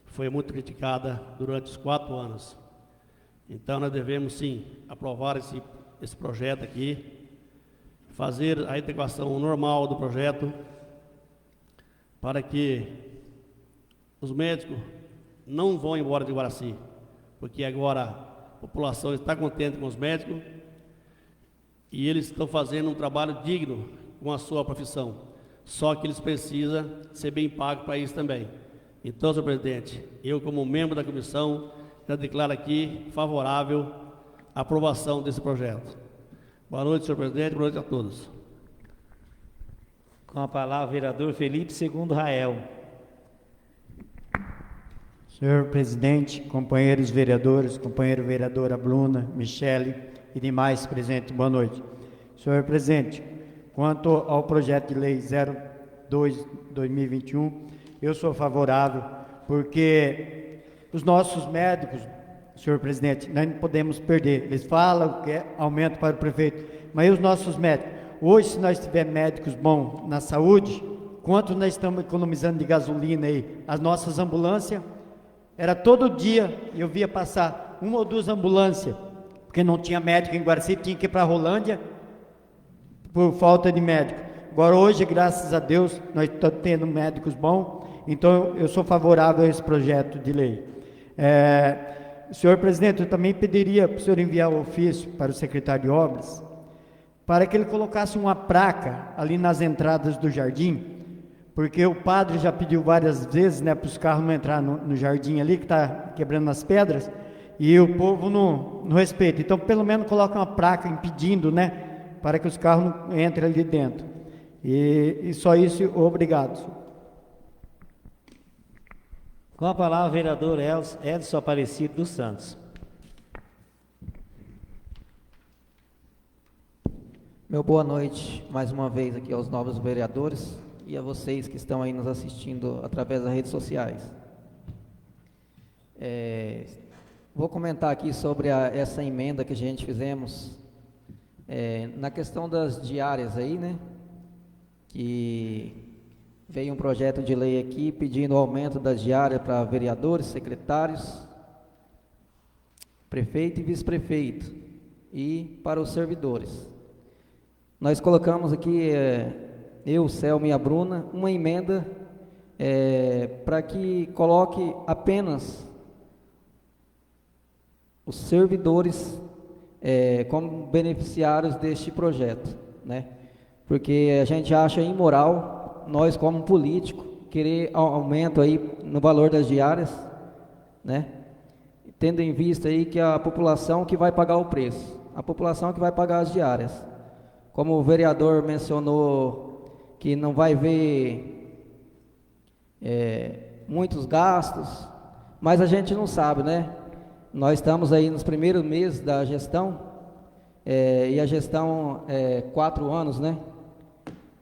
C: foi muito criticada durante os 4 anos. Então, nós devemos, sim, aprovar esse projeto aqui, fazer a integração normal do projeto, para que os médicos não vão embora de Guaraci, porque agora a população está contente com os médicos e eles estão fazendo um trabalho digno com a sua profissão, só que eles precisam ser bem pagos para isso também. Então, senhor presidente, eu como membro da comissão, já declaro aqui favorável à aprovação desse projeto. Boa noite, senhor presidente, boa noite a todos.
A: Com a palavra, o vereador Felipe Segundo Rael.
H: Senhor presidente, companheiros vereadores, companheira vereadora Bruna, Michele e demais presentes, boa noite. Senhor presidente, quanto ao projeto de lei 02/2021, eu sou favorável, porque os nossos médicos, senhor presidente, nós não podemos perder. Eles falam que é aumento para o prefeito, mas e os nossos médicos? Hoje, se nós tivermos médicos bons na saúde, quanto nós estamos economizando de gasolina aí? As nossas ambulâncias, era todo dia, eu via passar 1 ou 2 ambulâncias, porque não tinha médico em Guaraci, tinha que ir para a Rolândia, por falta de médico. Agora hoje, graças a Deus, nós estamos tendo médicos bons, então eu sou favorável a esse projeto de lei. Senhor presidente, eu também pediria para o senhor enviar o ofício para o secretário de obras, para que ele colocasse uma placa ali nas entradas do jardim, porque o padre já pediu várias vezes, né, para os carros não entrar no jardim ali, que está quebrando as pedras, e o povo não respeita. Então, pelo menos coloca uma placa impedindo, né, para que os carros não entrem ali dentro. E só isso, obrigado.
A: Com a palavra, o vereador Edson Aparecido dos Santos.
F: Meu boa noite mais uma vez aqui aos novos vereadores e a vocês que estão aí nos assistindo através das redes sociais. Vou comentar aqui sobre essa emenda que a gente fizemos na questão das diárias aí, né? Que veio um projeto de lei aqui pedindo o aumento das diárias para vereadores, secretários, prefeito e vice-prefeito e para os servidores. Nós colocamos aqui, eu, Selma e a Bruna, uma emenda para que coloque apenas os servidores como beneficiários deste projeto, né? Porque a gente acha imoral, nós como político, querer aumento aí no valor das diárias, né? Tendo em vista aí que a população que vai pagar o preço, a população que vai pagar as diárias. Como o vereador mencionou que não vai ver muitos gastos, mas a gente não sabe, né? Nós estamos aí nos primeiros meses da gestão, e a gestão 4 anos, né?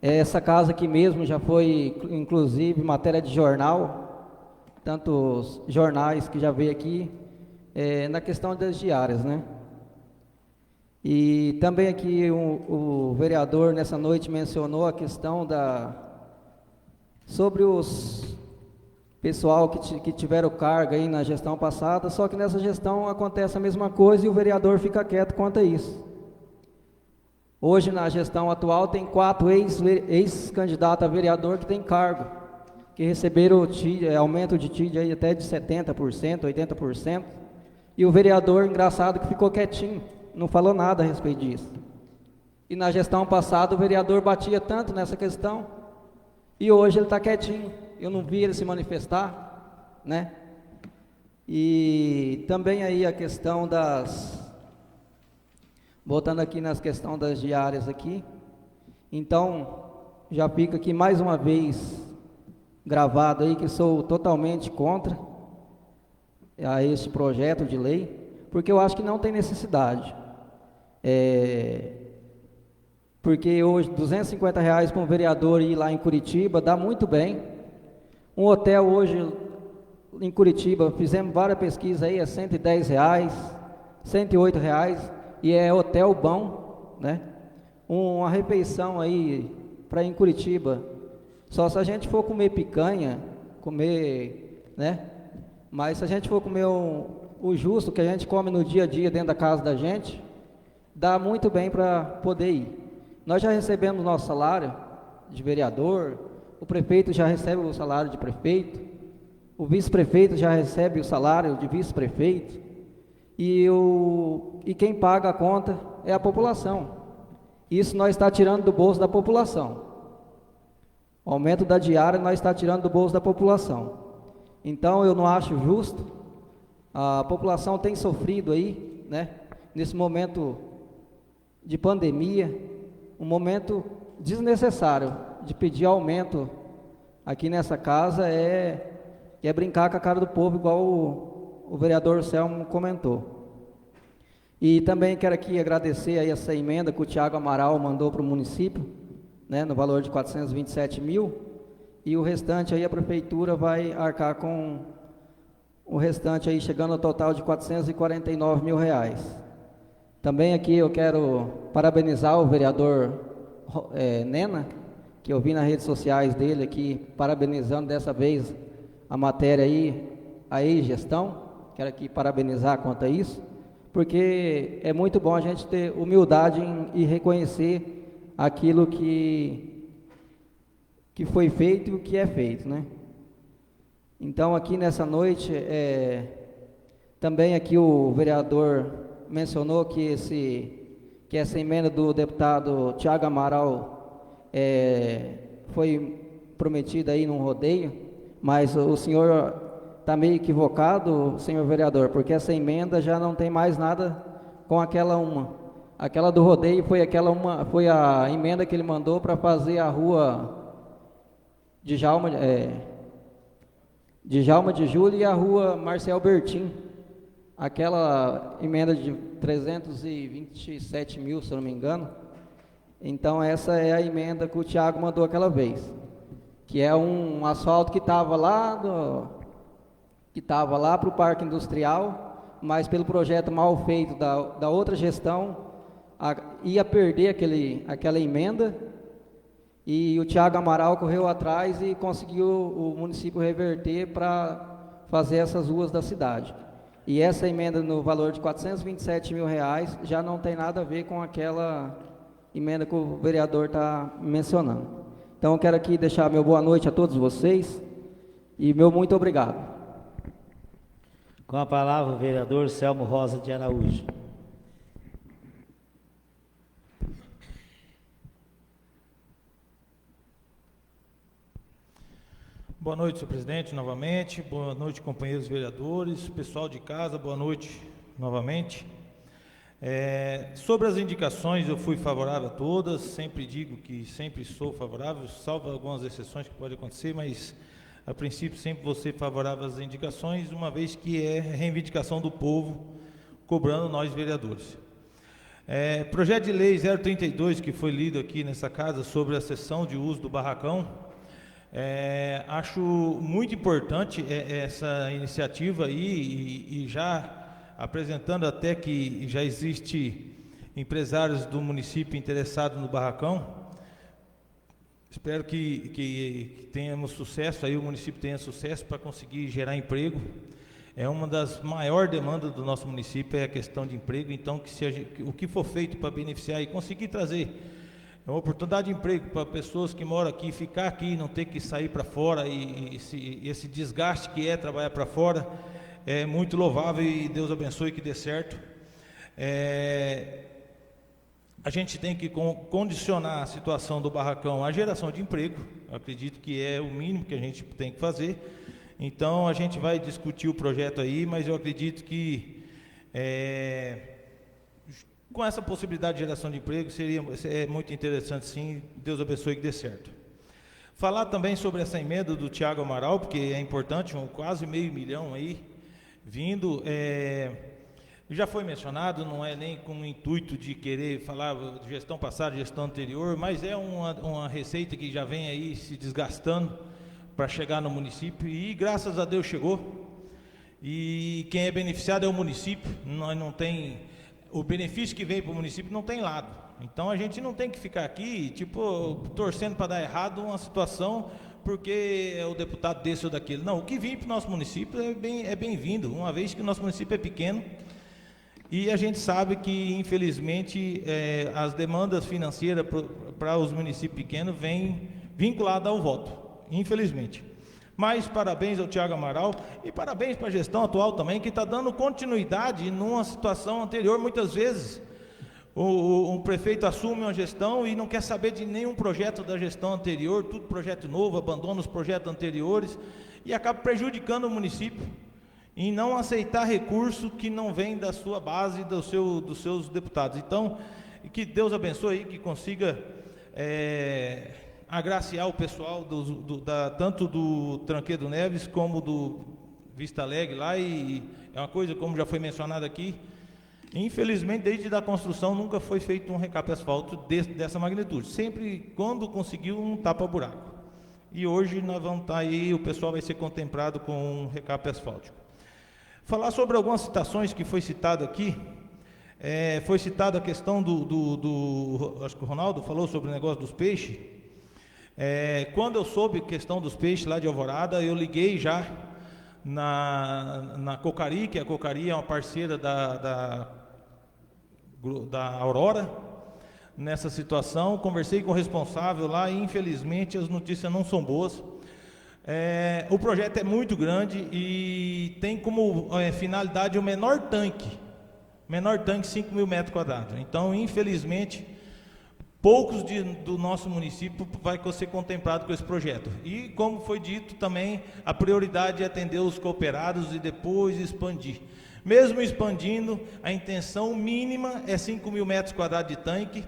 F: Essa casa aqui mesmo já foi, inclusive, matéria de jornal, tantos jornais que já veio aqui, na questão das diárias, né? E também aqui o vereador nessa noite mencionou a questão sobre os pessoal que tiveram carga aí na gestão passada, só que nessa gestão acontece a mesma coisa e o vereador fica quieto quanto a isso. Hoje na gestão atual tem 4 ex-candidatos a vereador que tem cargo, que receberam aumento de TID aí até de 70%, 80%, e o vereador, engraçado, que ficou quietinho, não falou nada a respeito disso. E na gestão passada o vereador batia tanto nessa questão, e hoje ele está quietinho, eu não vi ele se manifestar, né? E também aí a questão voltando aqui nas questões das diárias aqui, então já fica aqui mais uma vez gravado aí que sou totalmente contra a este projeto de lei, porque eu acho que não tem necessidade. Porque hoje R$ 250 para um vereador ir lá em Curitiba dá muito bem. Um hotel hoje em Curitiba, fizemos várias pesquisas aí, é R$ 110, R$ 108, e é hotel bom, né? Uma refeição aí para ir em Curitiba, só se a gente for comer picanha, comer, né? Mas se a gente for comer o justo que a gente come no dia a dia dentro da casa da gente, dá muito bem para poder ir. Nós já recebemos nosso salário de vereador, o prefeito já recebe o salário de prefeito, o vice-prefeito já recebe o salário de vice-prefeito, e quem paga a conta é a população. Isso nós está tirando do bolso da população. O aumento da diária nós está tirando do bolso da população. Então eu não acho justo. A população tem sofrido aí, né? Nesse momento de pandemia, um momento desnecessário de pedir aumento aqui nessa casa é brincar com a cara do povo, igual o vereador Selmo comentou. E também quero aqui agradecer aí essa emenda que o Thiago Amaral mandou para o município, né, no valor de 427 mil, e o restante aí a prefeitura vai arcar com o restante aí, chegando ao total de 449 mil reais. Também aqui eu quero parabenizar o vereador Nena, que eu vi nas redes sociais dele aqui, parabenizando dessa vez a matéria aí, a gestão. Quero aqui parabenizar quanto a isso, porque é muito bom a gente ter humildade e reconhecer aquilo que foi feito e o que é feito, né? Então aqui nessa noite, também aqui o vereador mencionou que essa emenda do deputado Thiago Amaral foi prometida aí num rodeio, mas o senhor está meio equivocado, senhor vereador, porque essa emenda já não tem mais nada com aquela uma. Aquela do rodeio foi a emenda que ele mandou para fazer a rua Djalma de Júlio e a rua Marcel Bertin. Aquela emenda de 327 mil, se eu não me engano. Então essa é a emenda que o Thiago mandou aquela vez, que é um asfalto que estava lá para o Parque Industrial, mas pelo projeto mal feito da outra gestão, ia perder aquela emenda, e o Thiago Amaral correu atrás e conseguiu o município reverter para fazer essas ruas da cidade. E essa emenda no valor de 427 mil reais já não tem nada a ver com aquela emenda que o vereador está mencionando. Então eu quero aqui deixar meu boa noite a todos vocês e meu muito obrigado.
A: Com a palavra o vereador Selmo Rosa de Araújo.
G: Boa noite, senhor presidente, novamente. Boa noite, companheiros vereadores, pessoal de casa, boa noite novamente. Sobre as indicações, eu fui favorável a todas, sempre digo que sempre sou favorável, salvo algumas exceções que podem acontecer, mas a princípio sempre vou ser favorável às indicações, uma vez que é reivindicação do povo, cobrando nós vereadores. Projeto de lei 032, que foi lido aqui nessa casa, sobre a cessão de uso do barracão, acho muito importante essa iniciativa aí, e já apresentando até que já existe empresários do município interessados no barracão. Espero que tenhamos sucesso, aí o município tenha sucesso para conseguir gerar emprego. É uma das maiores demandas do nosso município, é a questão de emprego. Então, o que for feito para beneficiar e conseguir trazer uma oportunidade de emprego para pessoas que moram aqui, ficar aqui, não ter que sair para fora, e esse desgaste que é trabalhar para fora, é muito louvável, e Deus abençoe que dê certo. A gente tem que condicionar a situação do barracão à geração de emprego. Eu acredito que é o mínimo que a gente tem que fazer. Então a gente vai discutir o projeto aí, mas eu acredito que com essa possibilidade de geração de emprego, é muito interessante, sim. Deus abençoe que dê certo. Falar também sobre essa emenda do Tiago Amaral, porque é importante, quase $500 mil aí vindo. Já foi mencionado, não é nem com o intuito de querer falar de gestão passada, gestão anterior, mas é uma receita que já vem aí se desgastando para chegar no município, e graças a Deus chegou. E quem é beneficiado é o município. Nós não tem o benefício que vem para o município, não tem lado. Então a gente não tem que ficar aqui torcendo para dar errado uma situação porque é o deputado desse ou daquele. Não, o que vem para o nosso município é bem-vindo, uma vez que o nosso município é pequeno e a gente sabe que, infelizmente, as demandas financeiras para os municípios pequenos vêm vinculadas ao voto, infelizmente. Mas parabéns ao Tiago Amaral e parabéns para a gestão atual também, que está dando continuidade numa situação anterior. Muitas vezes o prefeito assume uma gestão e não quer saber de nenhum projeto da gestão anterior, tudo projeto novo, abandona os projetos anteriores e acaba prejudicando o município em não aceitar recurso que não vem da sua base, dos seus deputados. Então, que Deus abençoe aí, que consiga agraciar o pessoal tanto do Tranquedo Neves como do Vista Alegre lá, e é uma coisa, como já foi mencionado aqui, infelizmente desde a construção nunca foi feito um recape asfalto dessa magnitude, sempre quando conseguiu um tapa-buraco, e hoje nós vamos estar aí, o pessoal vai ser contemplado com um recape asfáltico. Falar sobre algumas citações que foi citado aqui. Foi citada a questão acho que o Ronaldo falou sobre o negócio dos peixes. Quando eu soube a questão dos peixes lá de Alvorada, eu liguei já na Cocari, que a Cocari é uma parceira da Aurora, nessa situação. Conversei com o responsável lá e, infelizmente, as notícias não são boas. O projeto é muito grande e tem como finalidade o menor tanque, 5 mil metros quadrados. Então, infelizmente, poucos do nosso município vai ser contemplado com esse projeto. E, como foi dito também, a prioridade é atender os cooperados e depois expandir. Mesmo expandindo, a intenção mínima é 5 mil metros quadrados de tanque,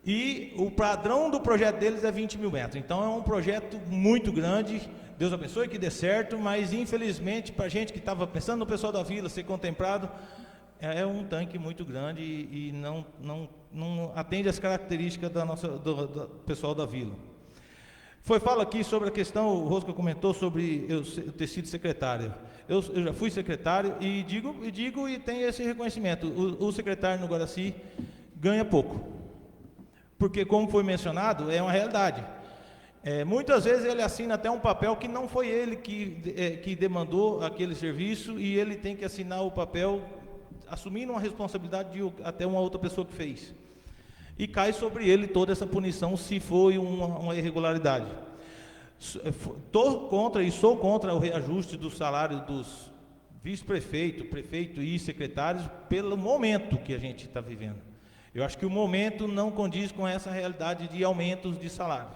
G: e o padrão do projeto deles é 20 mil metros. Então é um projeto muito grande. Deus abençoe que dê certo, mas infelizmente para a gente que estava pensando no pessoal da vila ser contemplado, é um tanque muito grande e não atende às características do pessoal da vila. Fala aqui sobre a questão, o Rosca comentou sobre eu ter sido secretário. Eu já fui secretário e digo e tenho esse reconhecimento. O secretário no Guaraci ganha pouco, porque, como foi mencionado, é uma realidade. Muitas vezes ele assina até um papel que não foi ele que demandou aquele serviço, e ele tem que assinar o papel assumindo uma responsabilidade de até uma outra pessoa que fez. E cai sobre ele toda essa punição se foi uma irregularidade. Sou contra o reajuste do salário dos vice-prefeito, prefeito e secretários pelo momento que a gente está vivendo. Eu acho que o momento não condiz com essa realidade de aumentos de salário.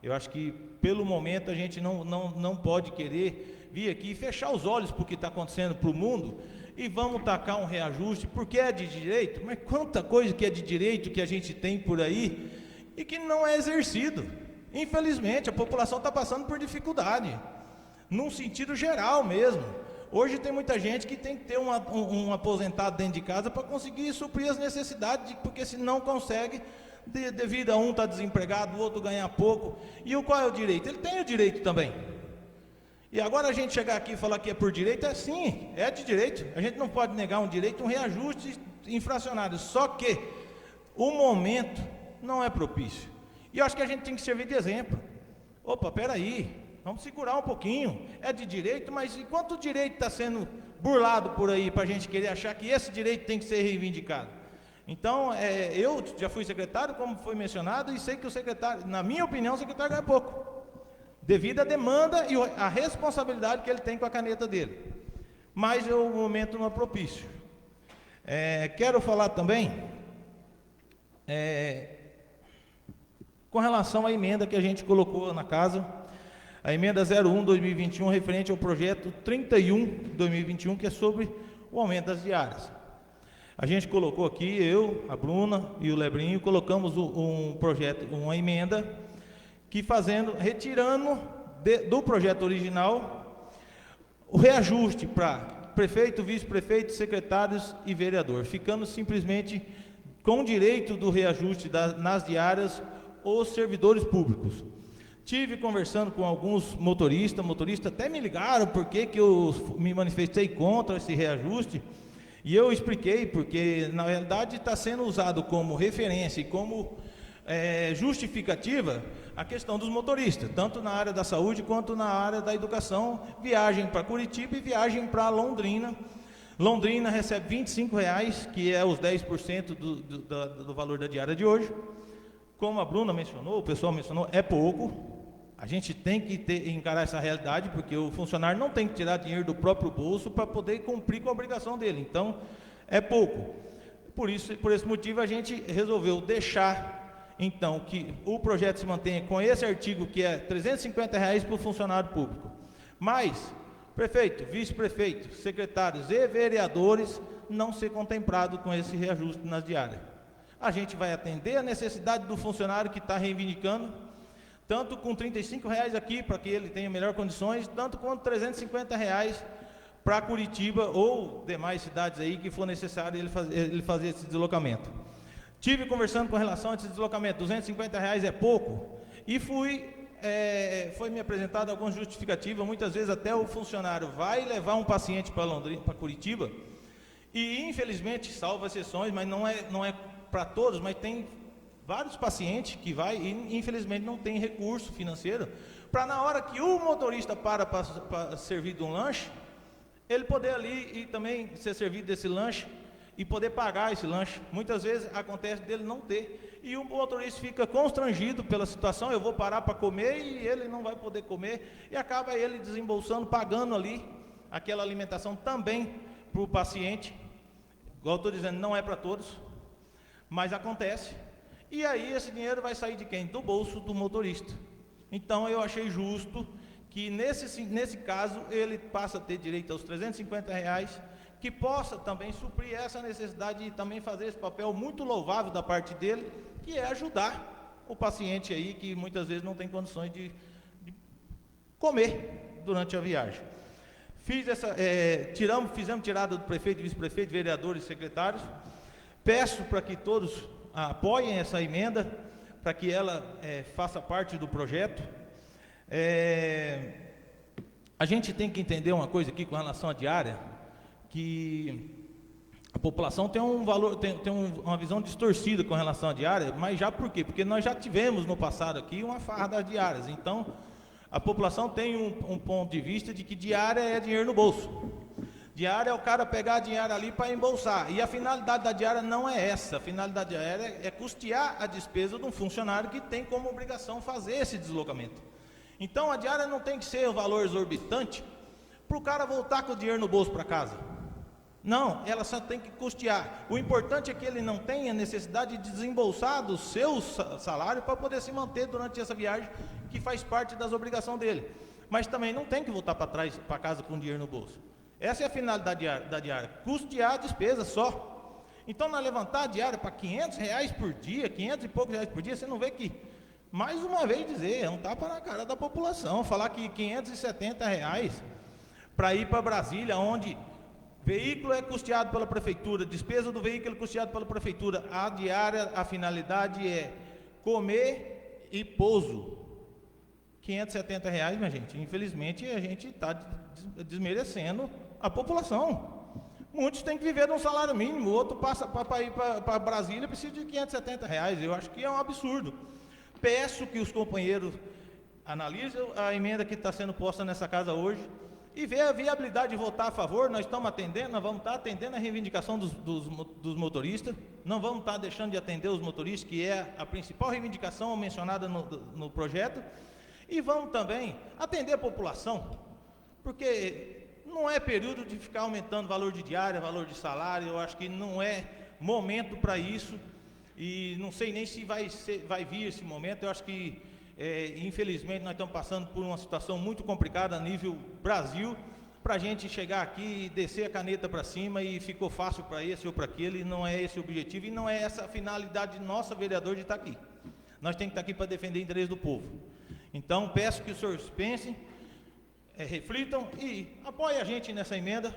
G: Eu acho que, pelo momento, a gente não pode querer vir aqui e fechar os olhos para o que está acontecendo para o mundo e vamos tacar um reajuste, porque é de direito. Mas quanta coisa que é de direito que a gente tem por aí e que não é exercido. Infelizmente, a população está passando por dificuldade, num sentido geral mesmo. Hoje tem muita gente que tem que ter um aposentado dentro de casa para conseguir suprir as necessidades, porque se não consegue, devido a um estar desempregado, o outro ganhar pouco. E qual é o direito? Ele tem o direito também. E agora a gente chegar aqui e falar que é por direito, sim, é de direito. A gente não pode negar um direito, um reajuste infracionário. Só que o momento não é propício. E eu acho que a gente tem que servir de exemplo. Opa, peraí. Vamos segurar um pouquinho, é de direito, mas enquanto o direito está sendo burlado por aí, para a gente querer achar que esse direito tem que ser reivindicado. Então, eu já fui secretário, como foi mencionado, e sei que o secretário, na minha opinião, o secretário ganha pouco, devido à demanda e à responsabilidade que ele tem com a caneta dele. Mas o momento não é propício. Quero falar também com relação à emenda que a gente colocou na casa, a emenda 01/2021, referente ao projeto 31/2021, que é sobre o aumento das diárias. A gente colocou aqui, eu, a Bruna e o Lebrinho, colocamos um projeto, uma emenda, que retirando do projeto original o reajuste para prefeito, vice-prefeito, secretários e vereador, ficando simplesmente com direito do reajuste nas diárias os servidores públicos. Tive conversando com alguns motoristas até me ligaram porque que eu me manifestei contra esse reajuste, e eu expliquei, porque na realidade está sendo usado como referência e como justificativa a questão dos motoristas, tanto na área da saúde quanto na área da educação, viagem para Curitiba e viagem para Londrina. Londrina recebe R$25, que é os 10% do valor da diária de hoje. Como a Bruna mencionou, o pessoal mencionou, é pouco. A gente tem que encarar essa realidade, porque o funcionário não tem que tirar dinheiro do próprio bolso para poder cumprir com a obrigação dele. Então, é pouco. Por esse motivo, a gente resolveu deixar, então, que o projeto se mantenha com esse artigo, que é R$350 para o funcionário público. Mas, prefeito, vice-prefeito, secretários e vereadores não ser contemplado com esse reajuste nas diárias. A gente vai atender a necessidade do funcionário que está reivindicando, tanto com R$35 aqui, para que ele tenha melhores condições, tanto quanto R$350 para Curitiba ou demais cidades aí que for necessário ele fazer esse deslocamento. Tive conversando com relação a esse deslocamento, R$250 é pouco, e foi me apresentado algumas justificativas, muitas vezes até o funcionário vai levar um paciente para Londrina, para Curitiba, e infelizmente, salvo exceções, mas não é para todos, mas tem vários pacientes que vai e infelizmente não tem recurso financeiro para, na hora que o motorista para servir de um lanche, ele poder ali e também ser servido desse lanche e poder pagar esse lanche. Muitas vezes acontece dele não ter, e o motorista fica constrangido pela situação, eu vou parar para comer e ele não vai poder comer, e acaba ele desembolsando, pagando ali aquela alimentação também para o paciente. Igual eu estou dizendo, não é para todos, mas acontece. E aí esse dinheiro vai sair de quem? Do bolso do motorista. Então eu achei justo que nesse caso ele passa a ter direito aos R$350, que possa também suprir essa necessidade e também fazer esse papel muito louvável da parte dele, que é ajudar o paciente aí que muitas vezes não tem condições de comer durante a viagem. Fizemos tirada do prefeito, vice-prefeito, vereadores e secretários. Peço para que todos apoiem essa emenda, para que ela faça parte do projeto. A gente tem que entender uma coisa aqui com relação à diária, que a população tem um valor, tem uma visão distorcida com relação à diária, mas já por quê? Porque nós já tivemos no passado aqui uma farra das diárias, então a população tem um ponto de vista de que diária é dinheiro no bolso. Diária é o cara pegar dinheiro ali para embolsar, e a finalidade da diária não é essa. A finalidade da diária é custear a despesa de um funcionário que tem como obrigação fazer esse deslocamento. Então a diária não tem que ser um valor exorbitante para o cara voltar com o dinheiro no bolso para casa. Não, ela só tem que custear. O importante é que ele não tenha necessidade de desembolsar do seu salário para poder se manter durante essa viagem, que faz parte das obrigações dele. Mas também não tem que voltar para trás, para casa com dinheiro no bolso. Essa é a finalidade da diária, custear a despesa só. Então, na levantar a diária para R$500 por dia, 500 e poucos reais por dia, você não vê que, mais uma vez dizer, é um tapa na cara da população, falar que R$570 para ir para Brasília, onde veículo é custeado pela prefeitura, despesa do veículo é custeado pela prefeitura, a diária, a finalidade é comer e pouso. R$570, minha gente, infelizmente a gente está desmerecendo a população. Muitos têm que viver de um salário mínimo, o outro passa para ir para Brasília, precisa de R$570, eu acho que é um absurdo. Peço que os companheiros analisem a emenda que está sendo posta nessa casa hoje e vejam a viabilidade de votar a favor. Nós estamos atendendo, nós vamos estar atendendo a reivindicação dos motoristas, não vamos estar deixando de atender os motoristas, que é a principal reivindicação mencionada no projeto, e vamos também atender a população, porque não é período de ficar aumentando valor de diária, valor de salário. Eu acho que não é momento para isso, e não sei nem se vai vir esse momento. Eu acho que, infelizmente, nós estamos passando por uma situação muito complicada a nível Brasil, para a gente chegar aqui e descer a caneta para cima e ficou fácil para esse ou para aquele. Não é esse o objetivo e não é essa a finalidade de nossa vereador de estar aqui. Nós temos que estar aqui para defender o interesse do povo. Então, peço que os senhores pensem, reflitam e apoiem a gente nessa emenda.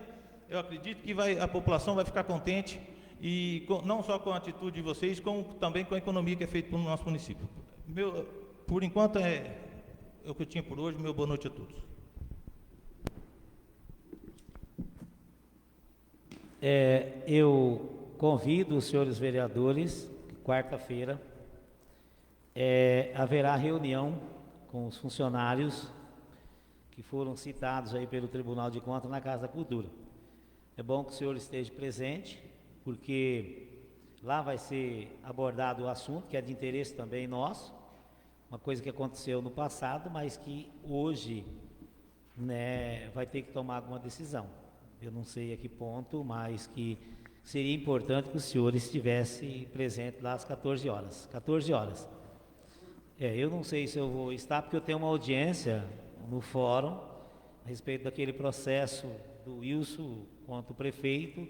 G: Eu acredito que a população vai ficar contente, e não só com a atitude de vocês, como também com a economia que é feita no nosso município. Por enquanto, é o que eu tinha por hoje. Meu boa noite a todos.
A: Eu convido os senhores vereadores, quarta-feira, haverá reunião com os funcionários que foram citados aí pelo Tribunal de Contas na Casa da Cultura. É bom que o senhor esteja presente, porque lá vai ser abordado o assunto, que é de interesse também nosso, uma coisa que aconteceu no passado, mas que hoje, né, vai ter que tomar alguma decisão. Eu não sei a que ponto, mas que seria importante que o senhor estivesse presente lá às 14 horas. 14 horas. Eu não sei se eu vou estar, porque eu tenho uma audiência no fórum a respeito daquele processo do Wilson contra o prefeito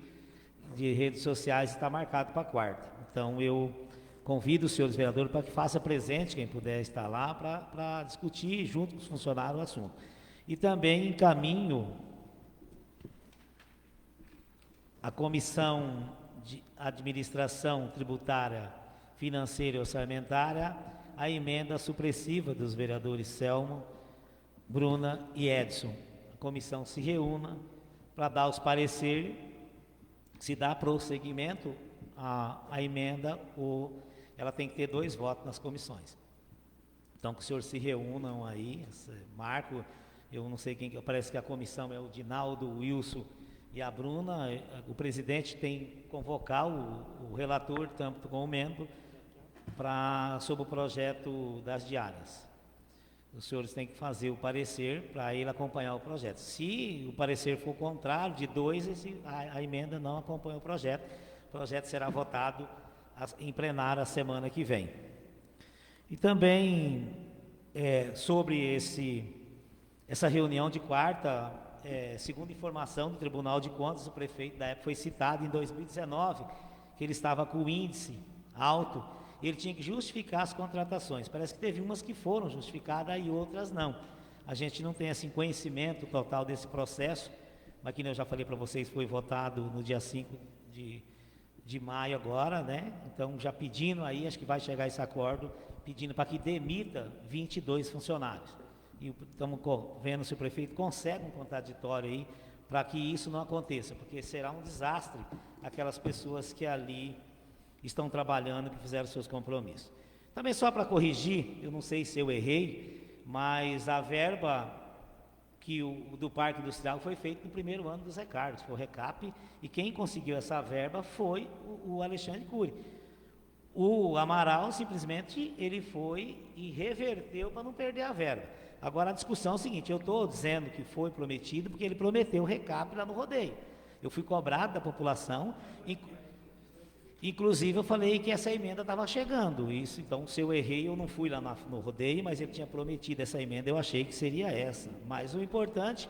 A: de redes sociais, está marcado para quarta. Então eu convido os senhores vereadores para que faça presente, quem puder estar lá, para discutir junto com os funcionários o assunto. E também encaminho a Comissão de Administração Tributária, Financeira e Orçamentária a emenda supressiva dos vereadores Selmo, Bruna e Edson. A comissão se reúna para dar os pareceres, se dá prosseguimento à emenda, ou ela tem que ter 2 votos nas comissões. Então, que os senhores se reúnam aí, Marco, eu não sei quem, parece que a comissão é o Dinaldo, o Wilson e a Bruna. O presidente tem que convocar o relator, tanto como o membro, sobre o projeto das diárias. Os senhores têm que fazer o parecer para ele acompanhar o projeto. Se o parecer for contrário, de 2, a emenda não acompanha o projeto. O projeto será votado em plenário a semana que vem. E também, sobre essa reunião de quarta, segundo informação do Tribunal de Contas, o prefeito da época foi citado em 2019, que ele estava com o índice alto, e ele tinha que justificar as contratações. Parece que teve umas que foram justificadas e outras não. A gente não tem assim conhecimento total desse processo, mas que eu já falei para vocês, foi votado no dia 5 de maio agora, né? Então, já pedindo aí, acho que vai chegar esse acordo, pedindo para que demita 22 funcionários. E estamos vendo se o prefeito consegue um contraditório aí, para que isso não aconteça, porque será um desastre aquelas pessoas que ali estão trabalhando, que fizeram seus compromissos. Também só para corrigir, eu não sei se eu errei, mas a verba do Parque Industrial foi feita no primeiro ano do Zé Carlos, foi o RECAP, e quem conseguiu essa verba foi o Alexandre Cury. O Amaral, simplesmente, ele foi e reverteu para não perder a verba. Agora, a discussão é o seguinte, eu estou dizendo que foi prometido, porque ele prometeu o RECAP lá no rodeio. Eu fui cobrado da população, inclusive eu falei que essa emenda estava chegando. Isso, então, se eu errei, eu não fui lá no rodeio, mas ele tinha prometido essa emenda, eu achei que seria essa. Mas o importante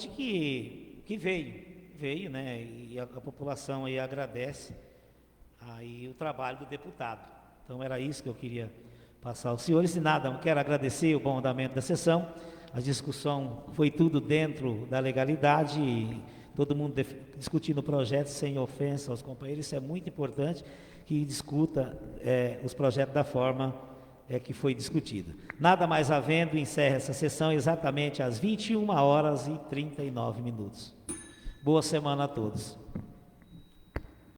A: que veio, né? E a população aí agradece aí o trabalho do deputado. Então era isso que eu queria passar aos senhores. E nada, eu quero agradecer o bom andamento da sessão. A discussão foi tudo dentro da legalidade, e todo mundo discutindo o projeto sem ofensa aos companheiros. Isso é muito importante, que discuta os projetos da forma que foi discutido. Nada mais havendo, encerra essa sessão exatamente às 21h39. Boa semana a todos.